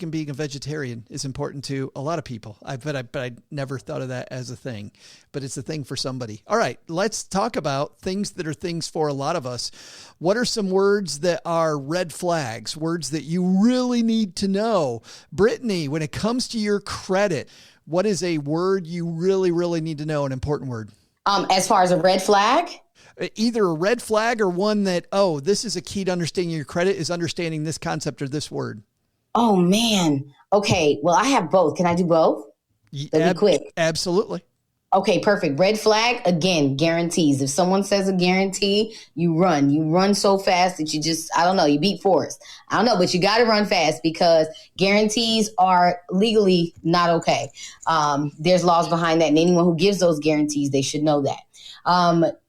being a vegetarian is important to a lot of people. But I never thought of that as a thing, but it's a thing for somebody. All right, let's talk about things that are things for a lot of us. What are some words that are red flags, words that you really need to know? Brittany, when it comes to your credit, what is a word you really, really need to know, an important word? As far as a red flag? Either a red flag or one that, this is a key to understanding your credit is understanding this concept or this word. Oh, man. Okay. Well, I have both. Can I do both? That'd be quick. Absolutely. Okay, perfect. Red flag, again, guarantees. If someone says a guarantee, you run. You run so fast that you just, I don't know, you beat Forrest. I don't know, but you got to run fast because guarantees are legally not okay. There's laws behind that, and anyone who gives those guarantees, they should know that.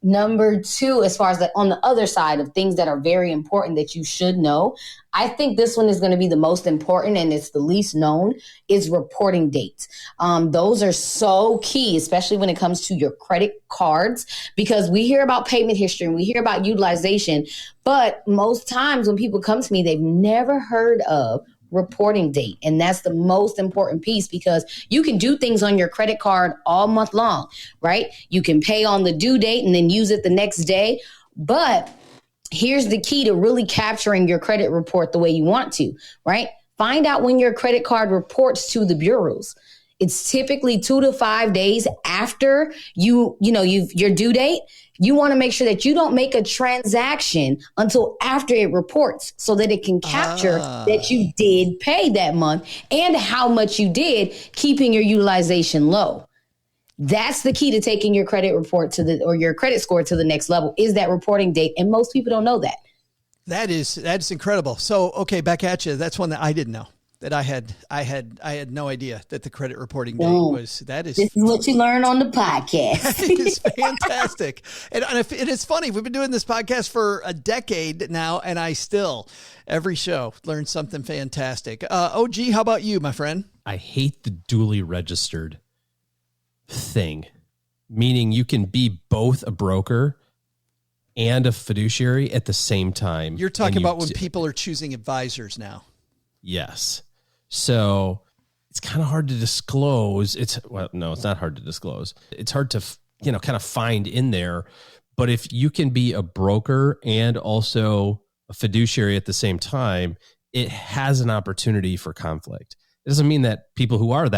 Number two, as far as on the other side of things that are very important that you should know, I think this one is going to be the most important and it's the least known, is reporting dates. Those are so key, especially when it comes to your credit cards, because we hear about payment history and we hear about utilization, but most times when people come to me, they've never heard of reporting date. And that's the most important piece because you can do things on your credit card all month long, right? You can pay on the due date and then use it the next day. But here's the key to really capturing your credit report the way you want to, right? Find out when your credit card reports to the bureaus. It's typically 2 to 5 days after your due date. You want to make sure that you don't make a transaction until after it reports so that it can capture that you did pay that month and how much you did, keeping your utilization low. That's the key to taking your credit report or your credit score to the next level is that reporting date. And most people don't know that. That's incredible. So, okay, back at you. That's one that I didn't know. That I had no idea that the credit reporting date was. This is what you learn on the podcast. That is fantastic. And it's funny. We've been doing this podcast for a decade now, and I still, every show, learn something fantastic. OG, how about you, my friend? I hate the duly registered thing, meaning you can be both a broker and a fiduciary at the same time. You're talking about when people are choosing advisors now. Yes. So it's kind of hard to disclose. No, it's not hard to disclose. It's hard to, kind of find in there. But if you can be a broker and also a fiduciary at the same time, it has an opportunity for conflict. It doesn't mean that people who are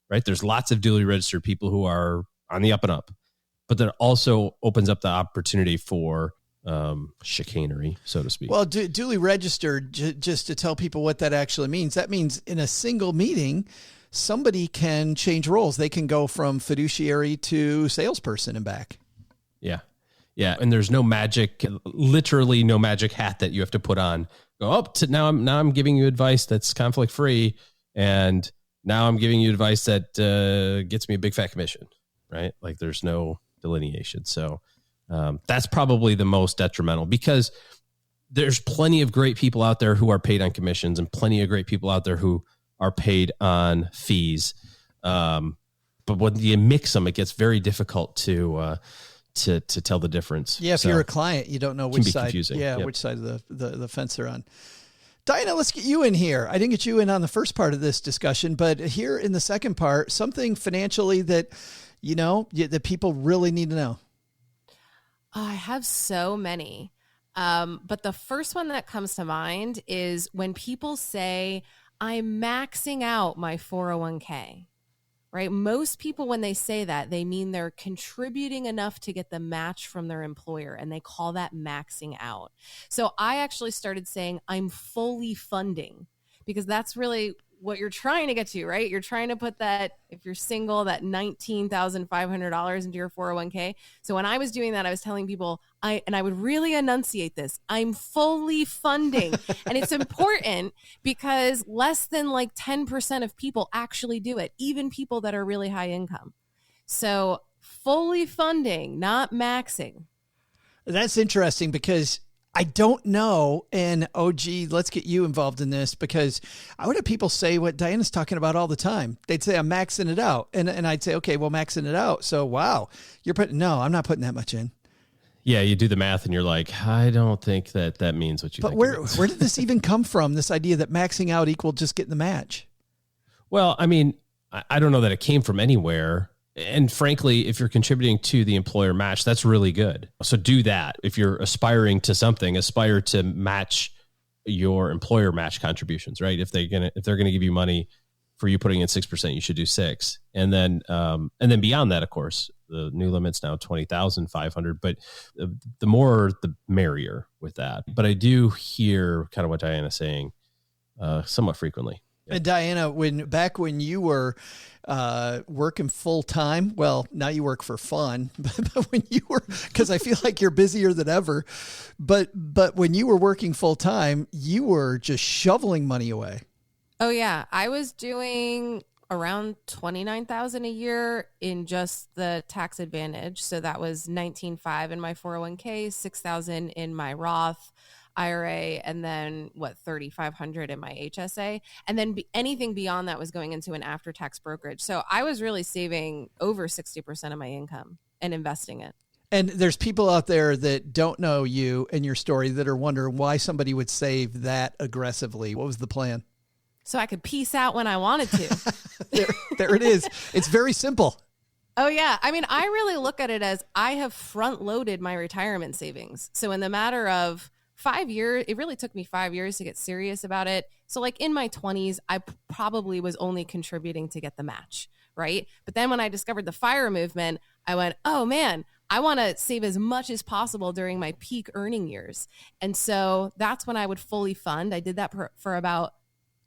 right. There's lots of duly registered people who are on the up and up, but that also opens up the opportunity for chicanery, so to speak. Well, duly registered, just to tell people what that actually means. That means in a single meeting, somebody can change roles. They can go from fiduciary to salesperson and back. Yeah. Yeah. And there's literally no magic hat that you have to put on. Go up to now I'm giving you advice that's conflict free. And now I'm giving you advice that gets me a big fat commission, right? Like there's no delineation. So that's probably the most detrimental because there's plenty of great people out there who are paid on commissions and plenty of great people out there who are paid on fees. But when you mix them, it gets very difficult to tell the difference. Yeah, if you're a client, you don't know which side. Confusing. Yeah, which side of the fence they're on. Diana, let's get you in here. I didn't get you in on the first part of this discussion, but here in the second part, something financially that that people really need to know. Oh, I have so many. But the first one that comes to mind is when people say, I'm maxing out my 401k, right? Most people, when they say that, they mean they're contributing enough to get the match from their employer, and they call that maxing out. So I actually started saying I'm fully funding, because that's really what you're trying to get to, right? You're trying to put that, if you're single, that $19,500 into your 401k. So when I was doing that, I was telling people, I would really enunciate this, I'm fully funding. And it's important because less than like 10% of people actually do it, even people that are really high income. So fully funding, not maxing. That's interesting because I don't know. And OG, let's get you involved in this, because I would have people say what Diana's talking about all the time. They'd say, I'm maxing it out. And I'd say, okay, well, maxing it out. So, wow, no, I'm not putting that much in. Yeah, you do the math and you're like, I don't think that means what you think. But where did this even come from? This idea that maxing out equal just getting the match? Well, I mean, I don't know that it came from anywhere. And frankly, if you're contributing to the employer match, that's really good. So do that. If you're aspiring to something, aspire to match your employer match contributions, right? If they're gonna give you money for you putting in 6%, you should do 6%. And then beyond that, of course, the new limit's now 20,500. But the more, the merrier with that. But I do hear kind of what Diana's saying somewhat frequently. And Diana, back when you were working full time, well, now you work for fun, but when you were, because I feel like you're busier than ever, but when you were working full time, you were just shoveling money away. Oh yeah, I was doing around $29,000 a year in just the tax advantage. So that was $19,500 in my 401k, $6,000 in my Roth IRA, and then $3,500 in my HSA, and then anything beyond that was going into an after-tax brokerage. So I was really saving over 60% of my income and investing it. And there's people out there that don't know you and your story that are wondering why somebody would save that aggressively. What was the plan? So I could peace out when I wanted to. there it is. It's very simple. Oh, yeah. I mean, I really look at it as I have front-loaded my retirement savings. So in the matter of 5 years, it really took me 5 years to get serious about it. So like in my 20s, I probably was only contributing to get the match, right? But then when I discovered the FIRE movement, I went, oh man, I want to save as much as possible during my peak earning years. And so that's when I would fully fund. I did that for about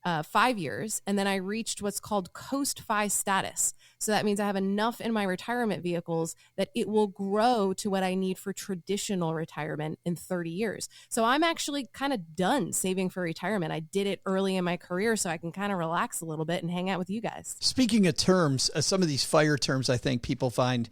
5 years. And then I reached what's called Coast-Fi status. So that means I have enough in my retirement vehicles that it will grow to what I need for traditional retirement in 30 years. So I'm actually kind of done saving for retirement. I did it early in my career so I can kind of relax a little bit and hang out with you guys. Speaking of terms, some of these FIRE terms I think people find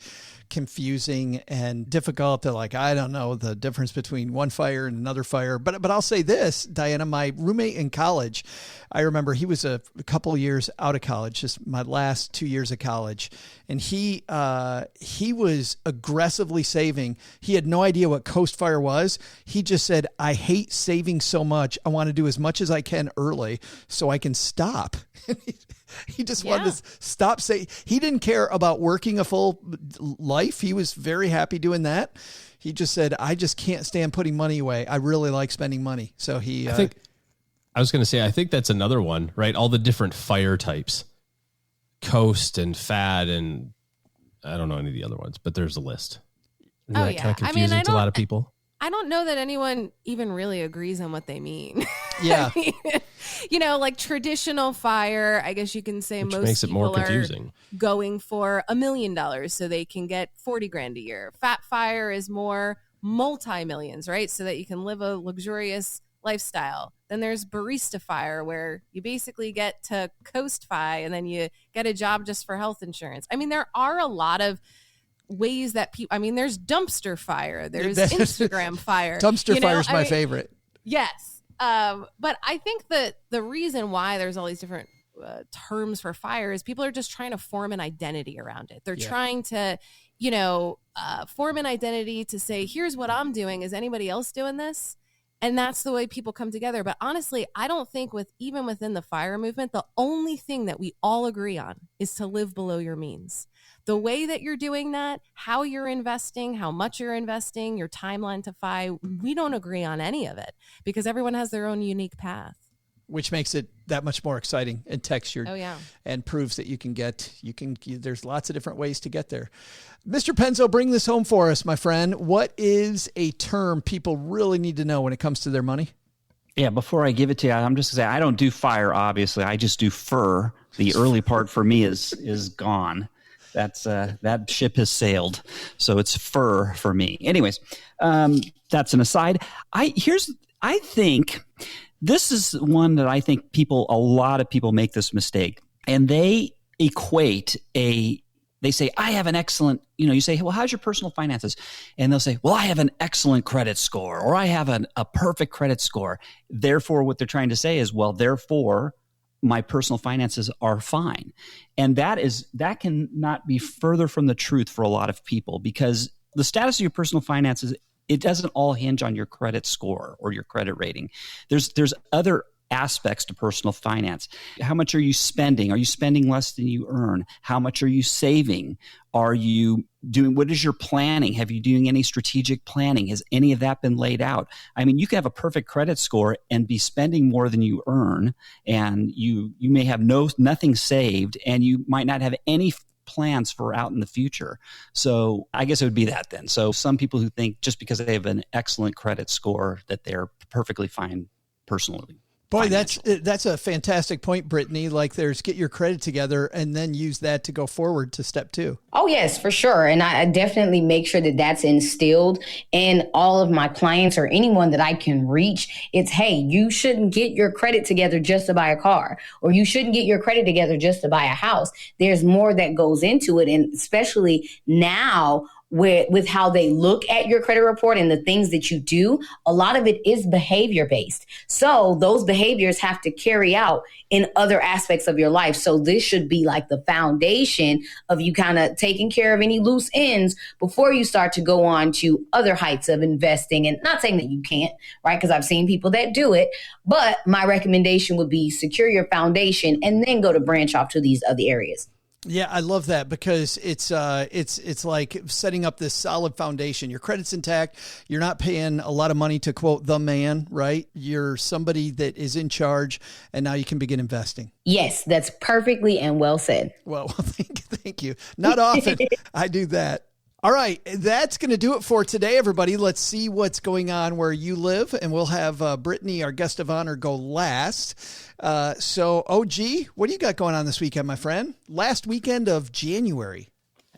confusing and difficult. They're like, I don't know the difference between one FIRE and another FIRE. But I'll say this, Diana, my roommate in college, I remember he was a couple of years out of college, just my last 2 years of college. And he was aggressively saving. He had no idea what Coast FIRE was. He just said, I hate saving so much. I want to do as much as I can early so I can stop. He just wanted to stop saying. He didn't care about working a full life. He was very happy doing that. He just said, I just can't stand putting money away. I really like spending money. So I was going to say, I think that's another one, right? All the different FIRE types, Coast and FAD, and I don't know any of the other ones, but there's a list. Isn't that kind of confusing to a lot of people? I don't know that anyone even really agrees on what they mean. Yeah. I mean, like traditional FIRE, I guess you can say, which most makes it people more confusing. Are going for $1 million so they can get $40,000 a year. Fat FIRE is more multi-millions, right? So that you can live a luxurious lifestyle. Then there's barista FIRE, where you basically get to Coast FI and then you get a job just for health insurance. I mean, there are a lot of ways that people, there's dumpster FIRE, there's Instagram FIRE. Dumpster FIRE is my favorite. Yes. But I think that the reason why there's all these different terms for fire is people are just trying to form an identity around it. They're Yeah. trying to, form an identity to say, here's what I'm doing. Is anybody else doing this? And that's the way people come together. But honestly, I don't think even within the fire movement, the only thing that we all agree on is to live below your means. The way that you're doing that, how you're investing, how much you're investing, your timeline to FI, we don't agree on any of it because everyone has their own unique path. Which makes it that much more exciting and textured. Oh, yeah. And proves that there's lots of different ways to get there. Mr. Penzo, bring this home for us, my friend. What is a term people really need to know when it comes to their money? Yeah, before I give it to you, I'm just going to say I don't do fire, obviously. I just do fur. The early part for me is gone. That's that ship has sailed. So it's fur for me. Anyways, that's an aside. I think this is one that I think a lot of people make this mistake, and they equate they say, I have an excellent, you say, well, how's your personal finances? And they'll say, well, I have an excellent credit score, or I have a perfect credit score. Therefore, what they're trying to say is, well, therefore, my personal finances are fine. And that cannot be further from the truth for a lot of people, because the status of your personal finances, it doesn't all hinge on your credit score or your credit rating. There's other aspects to personal finance. How much are you spending? Are you spending less than you earn? How much are you saving? Are you doing, what is your planning? Have you doing any strategic planning? Has any of that been laid out? I mean, you can have a perfect credit score and be spending more than you earn, and you may have nothing saved, and you might not have any plans for out in the future. So I guess it would be that then. So some people who think just because they have an excellent credit score that they're perfectly fine personally. Boy, that's a fantastic point, Brittany. Like, get your credit together and then use that to go forward to step 2. Oh, yes, for sure. And I definitely make sure that that's instilled in all of my clients or anyone that I can reach. It's, hey, you shouldn't get your credit together just to buy a car, or you shouldn't get your credit together just to buy a house. There's more that goes into it. And especially now, with how they look at your credit report and the things that you do, a lot of it is behavior based. So those behaviors have to carry out in other aspects of your life. So this should be like the foundation of you kind of taking care of any loose ends before you start to go on to other heights of investing. And not saying that you can't, right? Because I've seen people that do it. But my recommendation would be secure your foundation and then go to branch off to these other areas. Yeah, I love that, because it's like setting up this solid foundation. Your credit's intact. You're not paying a lot of money to quote the man, right? You're somebody that is in charge, and now you can begin investing. Yes, that's perfectly and well said. Well, thank you. Not often I do that. All right, that's going to do it for today, everybody. Let's see what's going on where you live, and we'll have Brittany, our guest of honor, go last. So, OG, what do you got going on this weekend, my friend? Last weekend of January.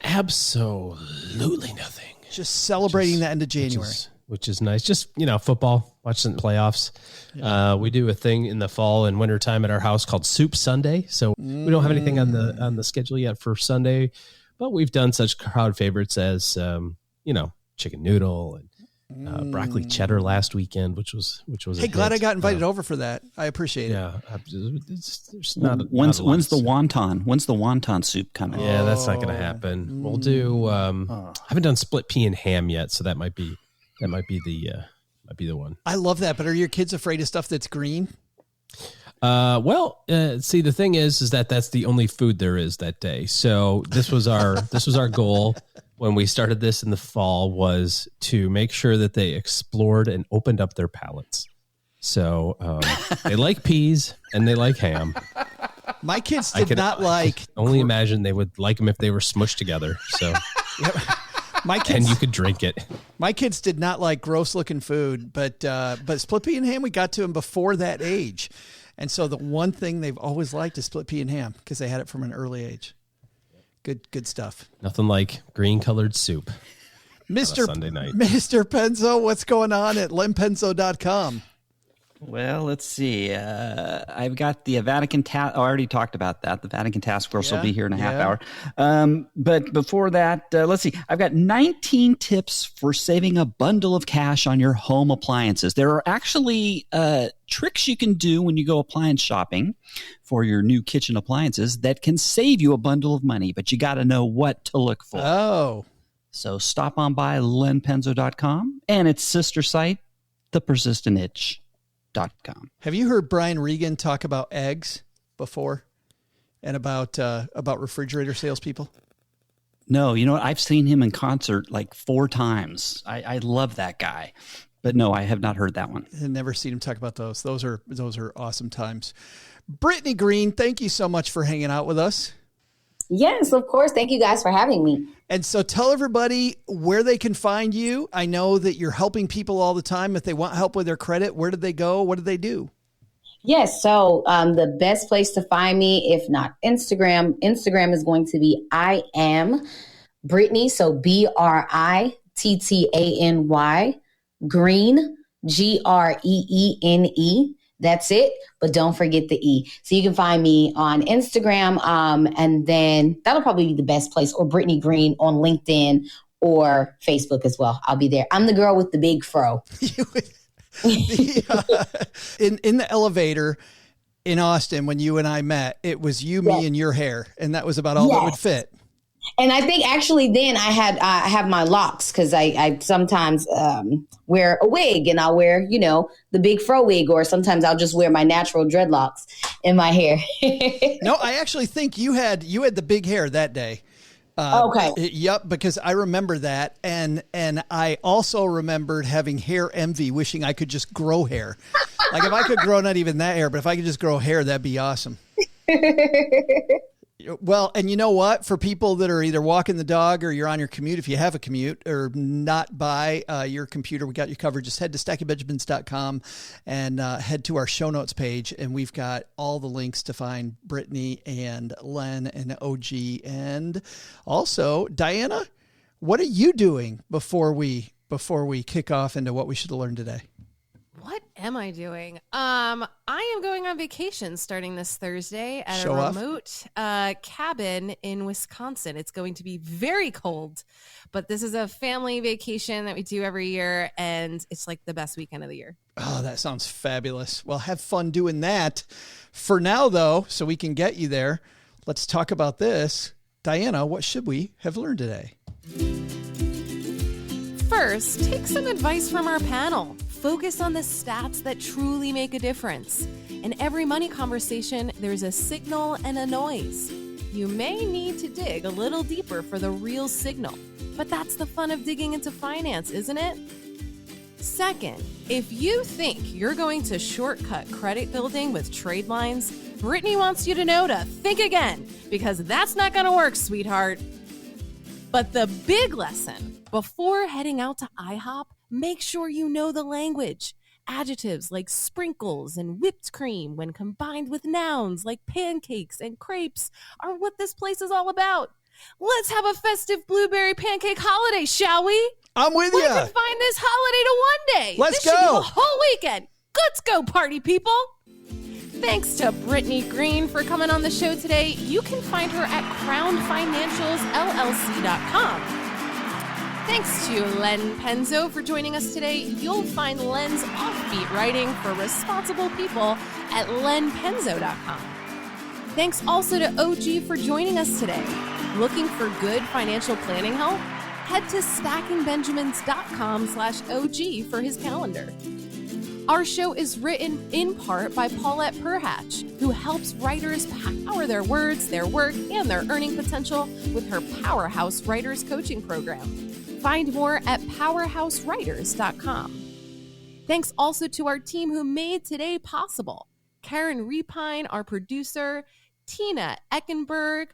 Absolutely nothing. Just celebrating the end of January. Which is nice. Just, football, watching the playoffs. Yeah. We do a thing in the fall and winter time at our house called Soup Sunday. So we don't have anything on the schedule yet for Sunday. But we've done such crowd favorites as, chicken noodle and broccoli cheddar last weekend, which was. Hey, glad I got invited over for that. I apprciate it. Yeah, there's not. When's the wonton? When's the wonton soup coming? Yeah, that's not going to happen. We'll do. I haven't done split pea and ham yet, so that might be the one. I love that. But are your kids afraid of stuff that's green? See, the thing is that that's the only food there is that day. So this was our goal when we started this in the fall, was to make sure that they explored and opened up their palates. So they like peas and they like ham. My kids did not like. Only imagine they would like them if they were smushed together. So. Yep. And you could drink it. My kids did not like gross looking food, but split pea and ham, we got to them before that age. And so the one thing they've always liked is split pea and ham, because they had it from an early age. Good stuff. Nothing like green colored soup. Mr. Sunday night. Mr. Penzo, what's going on at lenpenzo.com? Well, let's see. I've got the Vatican task. I already talked about that. The Vatican task force will be here in a half hour. But before that, let's see. I've got 19 tips for saving a bundle of cash on your home appliances. There are actually tricks you can do when you go appliance shopping for your new kitchen appliances that can save you a bundle of money, but you got to know what to look for. Oh. So stop on by lenpenzo.com and its sister site, thepersistentitch.com. Have you heard Brian Regan talk about eggs before and about refrigerator salespeople? No, you know what? I've seen him in concert like 4 times. I love that guy. But no, I have not heard that one. I've never seen him talk about those. Those are awesome times. Brittany Greene, thank you so much for hanging out with us. Yes, of course. Thank you guys for having me. And so tell everybody where they can find you. I know that you're helping people all the time. If they want help with their credit, where do they go? What do they do? Yes. So the best place to find me, if not Instagram is going to be I am Brittany. So BRITTANY Greene, GREENE. That's it. But don't forget the E. So you can find me on Instagram. And then that'll probably be the best place, or Brittany Greene on LinkedIn or Facebook as well. I'll be there. I'm the girl with the big fro. In the elevator in Austin, when you and I met, it was you, me, and your hair. And that was about all that would fit. And I think actually then I have my locks, because I sometimes wear a wig, and I'll wear, the big fro wig, or sometimes I'll just wear my natural dreadlocks in my hair. No, I actually think you had the big hair that day. Okay. Yep, because I remember that. And I also remembered having hair envy, wishing I could just grow hair. Like if I could grow not even that hair, but if I could just grow hair, that'd be awesome. Well, and you know what? For people that are either walking the dog or you're on your commute, if you have a commute or not by your computer, we got you covered. Just head to stackingbenjamins.com and head to our show notes page. And we've got all the links to find Brittany and Len and OG. And also, Diana, what are you doing before we kick off into what we should have learned today? What am I doing? I am going on vacation starting this Thursday at Show a off. remote cabin in Wisconsin. It's going to be very cold, but this is a family vacation that we do every year, and it's like the best weekend of the year. Oh, that sounds fabulous. Well, have fun doing that. For now, though, so we can get you there, let's talk about this. Diana, what should we have learned today? First, take some advice from our panel. Focus on the stats that truly make a difference. In every money conversation, there's a signal and a noise. You may need to dig a little deeper for the real signal, but that's the fun of digging into finance, isn't it? Second, if you think you're going to shortcut credit building with trade lines, Brittany wants you to know to think again, because that's not going to work, sweetheart. But the big lesson, before heading out to IHOP, make sure you know the language. Adjectives like sprinkles and whipped cream, when combined with nouns like pancakes and crepes, are what this place is all about. Let's have a festive blueberry pancake holiday, shall we? I'm with you. We can find this holiday to one day. Let's this go. Should be a whole weekend. Let's go, party people. Thanks to Brittany Greene for coming on the show today. You can find her at crownfinancialsllc.com. Thanks to Len Penzo for joining us today. You'll find Len's offbeat writing for responsible people at lenpenzo.com. Thanks also to OG for joining us today. Looking for good financial planning help? Head to stackingbenjamins.com/OG for his calendar. Our show is written in part by Paulette Perhatch, who helps writers power their words, their work, and their earning potential with her Powerhouse Writers Coaching Program. Find more at powerhousewriters.com. Thanks also to our team who made today possible. Karen Repine, our producer, Tina Eckenberg,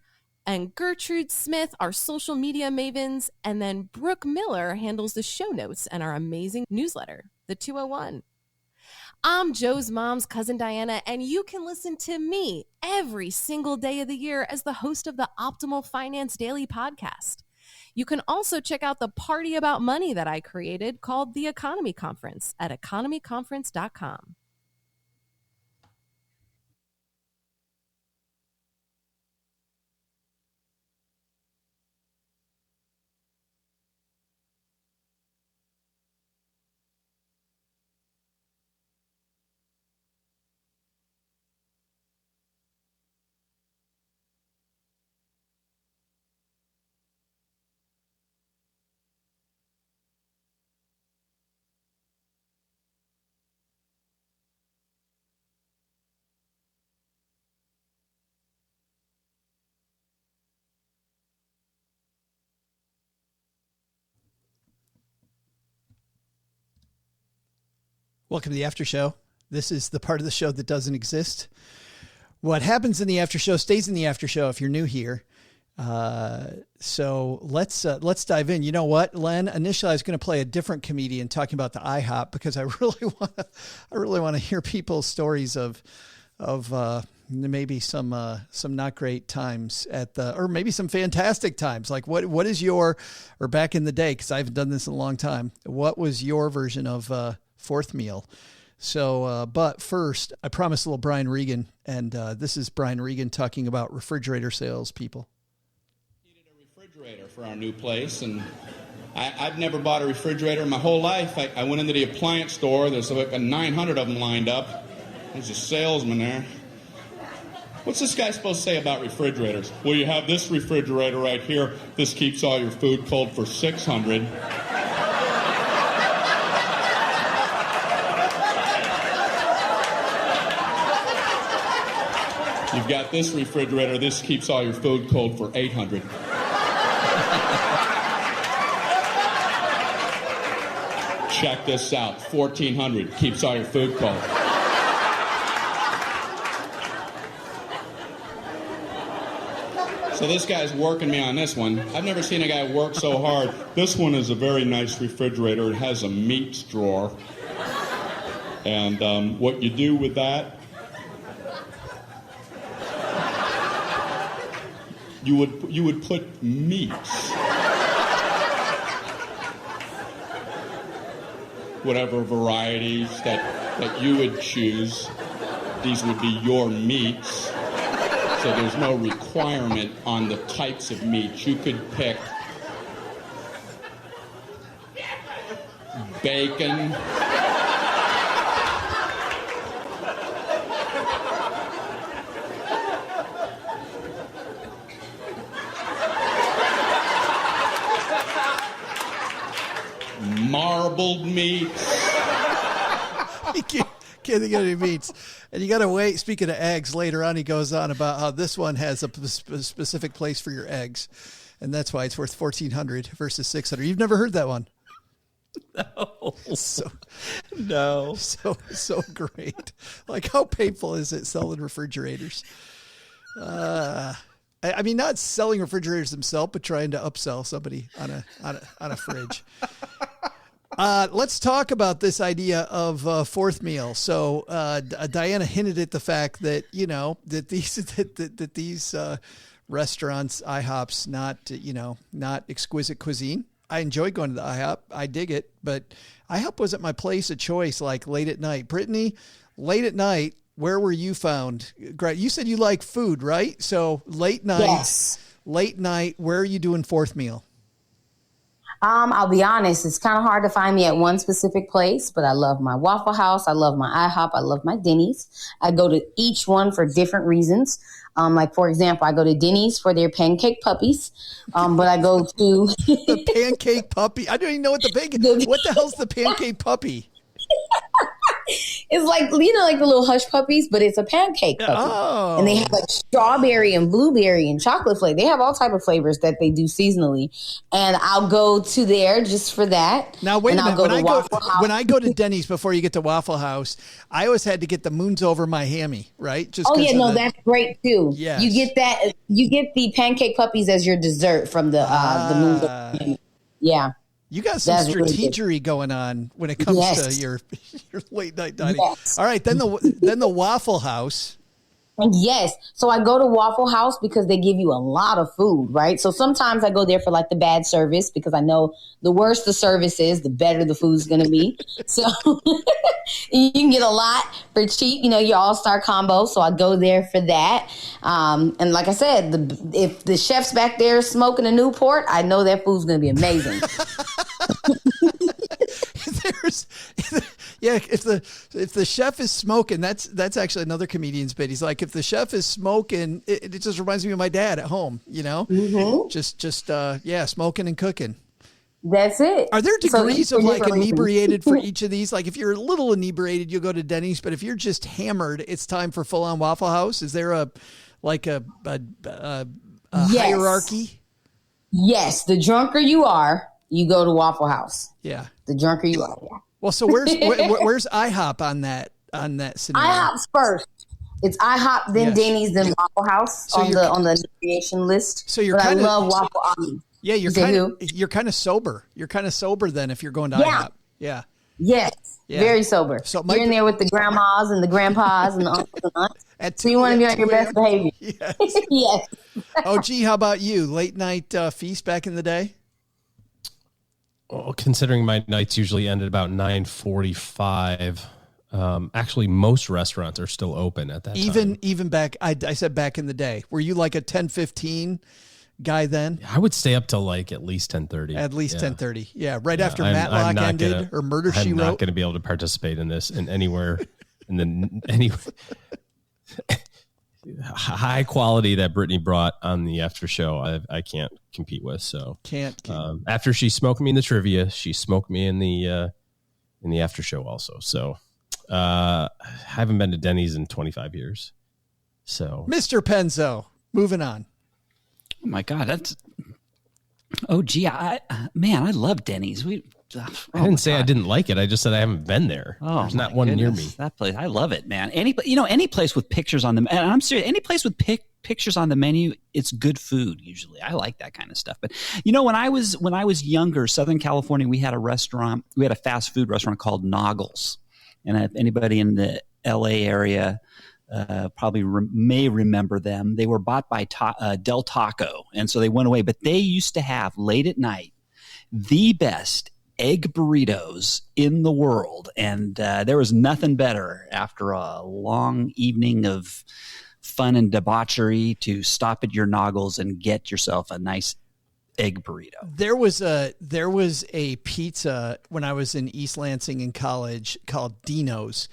and Gertrude Smith, our social media mavens, and then Brooke Miller handles the show notes and our amazing newsletter, The 201. I'm Joe's mom's cousin Diana, and you can listen to me every single day of the year as the host of the Optimal Finance Daily podcast. You can also check out the party about money that I created called the Economy Conference at economyconference.com. Welcome to the after show. This is the part of the show that doesn't exist. What happens in the after show stays in the after show if you're new here. So let's dive in. You know what, Len? Initially, I was going to play a different comedian talking about the IHOP because I really want to hear people's stories of maybe some not great times or maybe some fantastic times. Like what is or back in the day, because I haven't done this in a long time. What was your version of fourth meal? So, but first, I promised a little Brian Regan, and this is Brian Regan talking about refrigerator sales people. Needed a refrigerator for our new place, and I've never bought a refrigerator in my whole life. I went into the appliance store. There's like 900 of them lined up. There's a salesman there. What's this guy supposed to say about refrigerators? Well, you have this refrigerator right here. This keeps all your food cold for 600. You've got this refrigerator. This keeps all your food cold for 800. Check this out. 1400 keeps all your food cold. So this guy's working me on this one. I've never seen a guy work so hard. This one is a very nice refrigerator. It has a meats drawer. And what you do with that, you would put meats, whatever varieties that you would choose. These would be your meats. So there's no requirement on the types of meats. You could pick bacon, marbled meats. You can't think of any meats. And you got to wait. Speaking of eggs, later on, he goes on about how this one has a specific place for your eggs. And that's why it's worth $1,400 versus $600. You've never heard that one? No. No. So great. Like, how painful is it selling refrigerators? I mean, not selling refrigerators themselves, but trying to upsell somebody on a fridge. Let's talk about this idea of fourth meal. So Diana hinted at the fact that, you know, that these restaurants, IHOPs, not exquisite cuisine. I enjoy going to the IHOP. I dig it, but IHOP wasn't my place of choice. Like late at night, Brittany, late at night, where were you found? Great. You said you like food, right? So late night, Yes. Late night, where are you doing fourth meal? I'll be honest, it's kind of hard to find me at one specific place, but I love my Waffle House. I love my IHOP. I love my Denny's. I go to each one for different reasons. Like, for example, I go to Denny's for their pancake puppies, but I go to... The pancake puppy? I don't even know what what the hell's the pancake puppy? It's like, you know, like the little hush puppies, but it's a pancake puppy. Oh. And they have like strawberry and blueberry and chocolate flavor. They have all type of flavors that they do seasonally. And I'll go to there just for that. Now, wait a minute. When I go to Denny's, Denny's before you get to Waffle House, I always had to get the Moons Over Miami, right? Just that's great too. Yes. You get that. You get the pancake puppies as your dessert from the Moons Over Miami. Yeah. You got some strategery really going on when it comes to your late night dining. Yes. All right, then the Waffle House. Yes. So I go to Waffle House because they give you a lot of food, right? So sometimes I go there for like the bad service because I know the worse the service is, the better the food's going to be. So you can get a lot for cheap, you know, your all-star combo. So I go there for that. And like I said, if the chef's back there smoking a Newport, I know that food's going to be amazing. If the chef is smoking, that's actually another comedian's bit. He's like, if the chef is smoking, it just reminds me of my dad at home, you know, just smoking and cooking. That's it. Are there degrees of like inebriated for each of these? Like if you're a little inebriated, you'll go to Denny's, but if you're just hammered, it's time for full on Waffle House. Is there a hierarchy? Yes. The drunker you are, you go to Waffle House. Yeah. The drunker you are. Yeah. Well, so where's IHOP on that scenario? IHOP's first. It's IHOP, then Yes. Denny's, then Waffle House So on the creation list. So you're but kind I of love Waffle. Yeah, you're kind of sober. You're kind of sober then if you're going to IHOP. Yeah. Yes. Yeah. Very sober. So you're in there with the grandmas and the grandpas and the uncles and aunts. So you want to be on your best behavior. Yes. Yes. Oh, gee, how about you? Late night feast back in the day? Well, considering my nights usually end at about 9:45. Actually, most restaurants are still open at that time. Even back, I said back in the day. Were you like a 10:15 guy then? I would stay up till like at least 10:30. At least 10:30. Yeah, right after Matlock ended or Murder She Wrote. I'm not going to be able to participate in this in anywhere any high quality that Brittany brought on the after show. I can't compete with. So can't. After she smoked me in the trivia, she smoked me in the after show also. So I haven't been to Denny's in 25 years. So Mr. Penzo, moving on. Oh my God, that's. Oh gee, I love Denny's. I didn't say I didn't like it. I just said I haven't been there. Oh, there's not one near me. That place, I love it, man. Any place with pictures on them, and I'm serious. Any place with pictures on the menu, it's good food. Usually, I like that kind of stuff. But when I was younger, Southern California, we had a fast food restaurant called Noggles, and if anybody in the L.A. area probably may remember them. They were bought by Del Taco, and so they went away. But they used to have late at night the best egg burritos in the world, and there was nothing better after a long evening of fun and debauchery to stop at your Noggles and get yourself a nice egg burrito. There was a pizza when I was in East Lansing in college called Dino's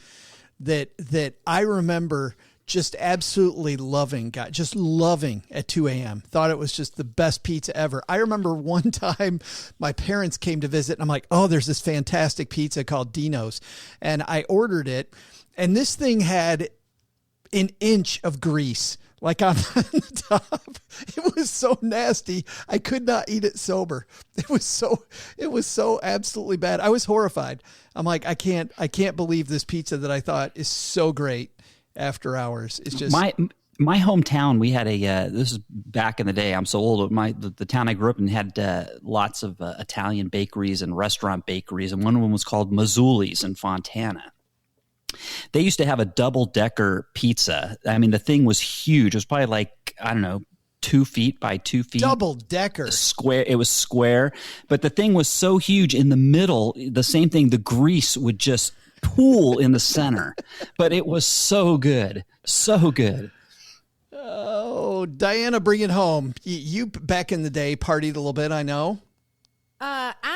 that I remember just absolutely loving at 2 a.m. Thought it was just the best pizza ever. I remember one time my parents came to visit and I'm like, oh, there's this fantastic pizza called Dino's. And I ordered it and this thing had an inch of grease like on the top. It was so nasty. I could not eat it sober. It was so absolutely bad. I was horrified. I'm like, I can't believe this pizza that I thought is so great after hours. It's just my hometown. We had this is back in the day. I'm so old. The town I grew up in had lots of Italian bakeries and restaurant bakeries. And one of them was called Mazzuli's in Fontana. They used to have a double-decker pizza. I mean, the thing was huge. It was probably like, I don't know, 2 feet by 2 feet. Double-decker. Square. It was square. But the thing was so huge in the middle, the same thing, the grease would just pool in the center. But it was so good. So good. Oh, Diana, bring it home. You back in the day partied a little bit, I know.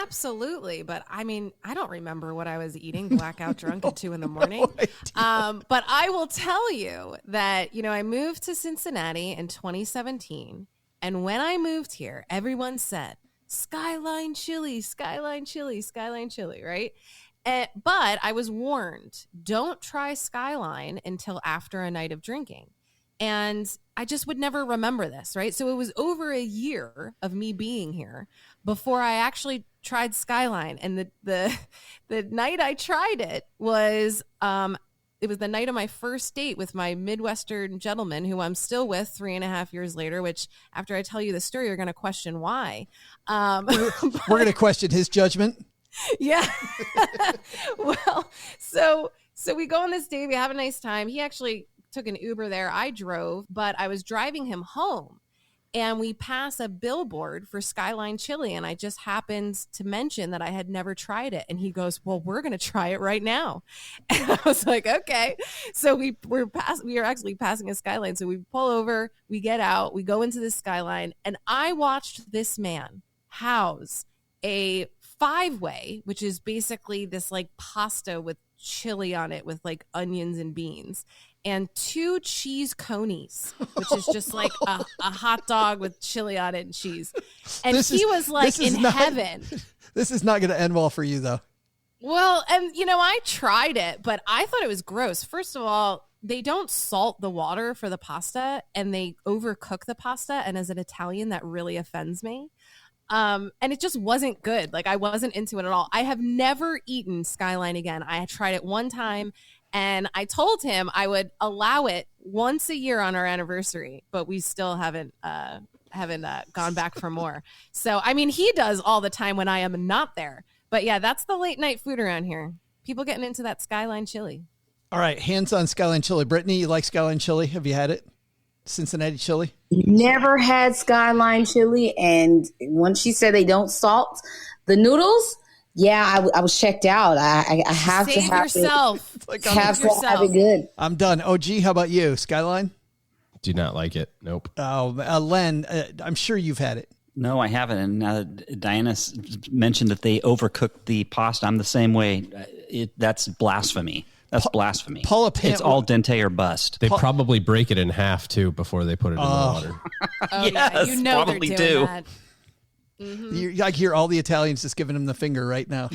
Absolutely. But I mean, I don't remember what I was eating, blackout drunk at 2 a.m. But I will tell you that, I moved to Cincinnati in 2017. And when I moved here, everyone said, Skyline Chili, Skyline Chili, Skyline Chili, right? But I was warned, don't try Skyline until after a night of drinking. And I just would never remember this, right? So it was over a year of me being here before I actually tried Skyline. And the night I tried it was the night of my first date with my Midwestern gentleman who I'm still with 3.5 years later, which after I tell you the story, you're going to question why. We're going to question his judgment. Yeah. Well, so we go on this date. We have a nice time. He actually took an Uber there. I drove, but I was driving him home and we pass a billboard for Skyline Chili. And I just happened to mention that I had never tried it. And he goes, well, we're going to try it right now. And I was like, okay. So we are actually passing a Skyline. So we pull over, we get out, we go into the Skyline, and I watched this man house a 5-way, which is basically this like pasta with chili on it with like onions and beans, and 2 cheese conies, which is just like a hot dog with chili on it and cheese. And he was like in heaven. This is not going to end well for you, though. Well, and I tried it, but I thought it was gross. First of all, they don't salt the water for the pasta and they overcook the pasta. And as an Italian, that really offends me. And it just wasn't good. Like I wasn't into it at all. I have never eaten Skyline again. I tried it one time and I told him I would allow it once a year on our anniversary, but we still haven't gone back for more. So, I mean, he does all the time when I am not there. But yeah, that's the late night food around here. People getting into that Skyline chili. All right, hands on Skyline chili. Brittany, you like Skyline chili? Have you had it? Cincinnati chili? Never had Skyline chili. And once she said they don't salt the noodles, yeah, I was checked out. I have Save to have yourself. it. Like have to have it good. I'm done. OG, how about you? Skyline? Do not like it. Nope. Oh, Len, I'm sure you've had it. No, I haven't. And now that Diana mentioned that they overcooked the pasta, I'm the same way. That's blasphemy. That's blasphemy. It's al dente or bust. They probably break it in half too before they put it in the water. Oh, Yes, yeah. You know probably they're doing do. that. I hear all the Italians just giving him the finger right now.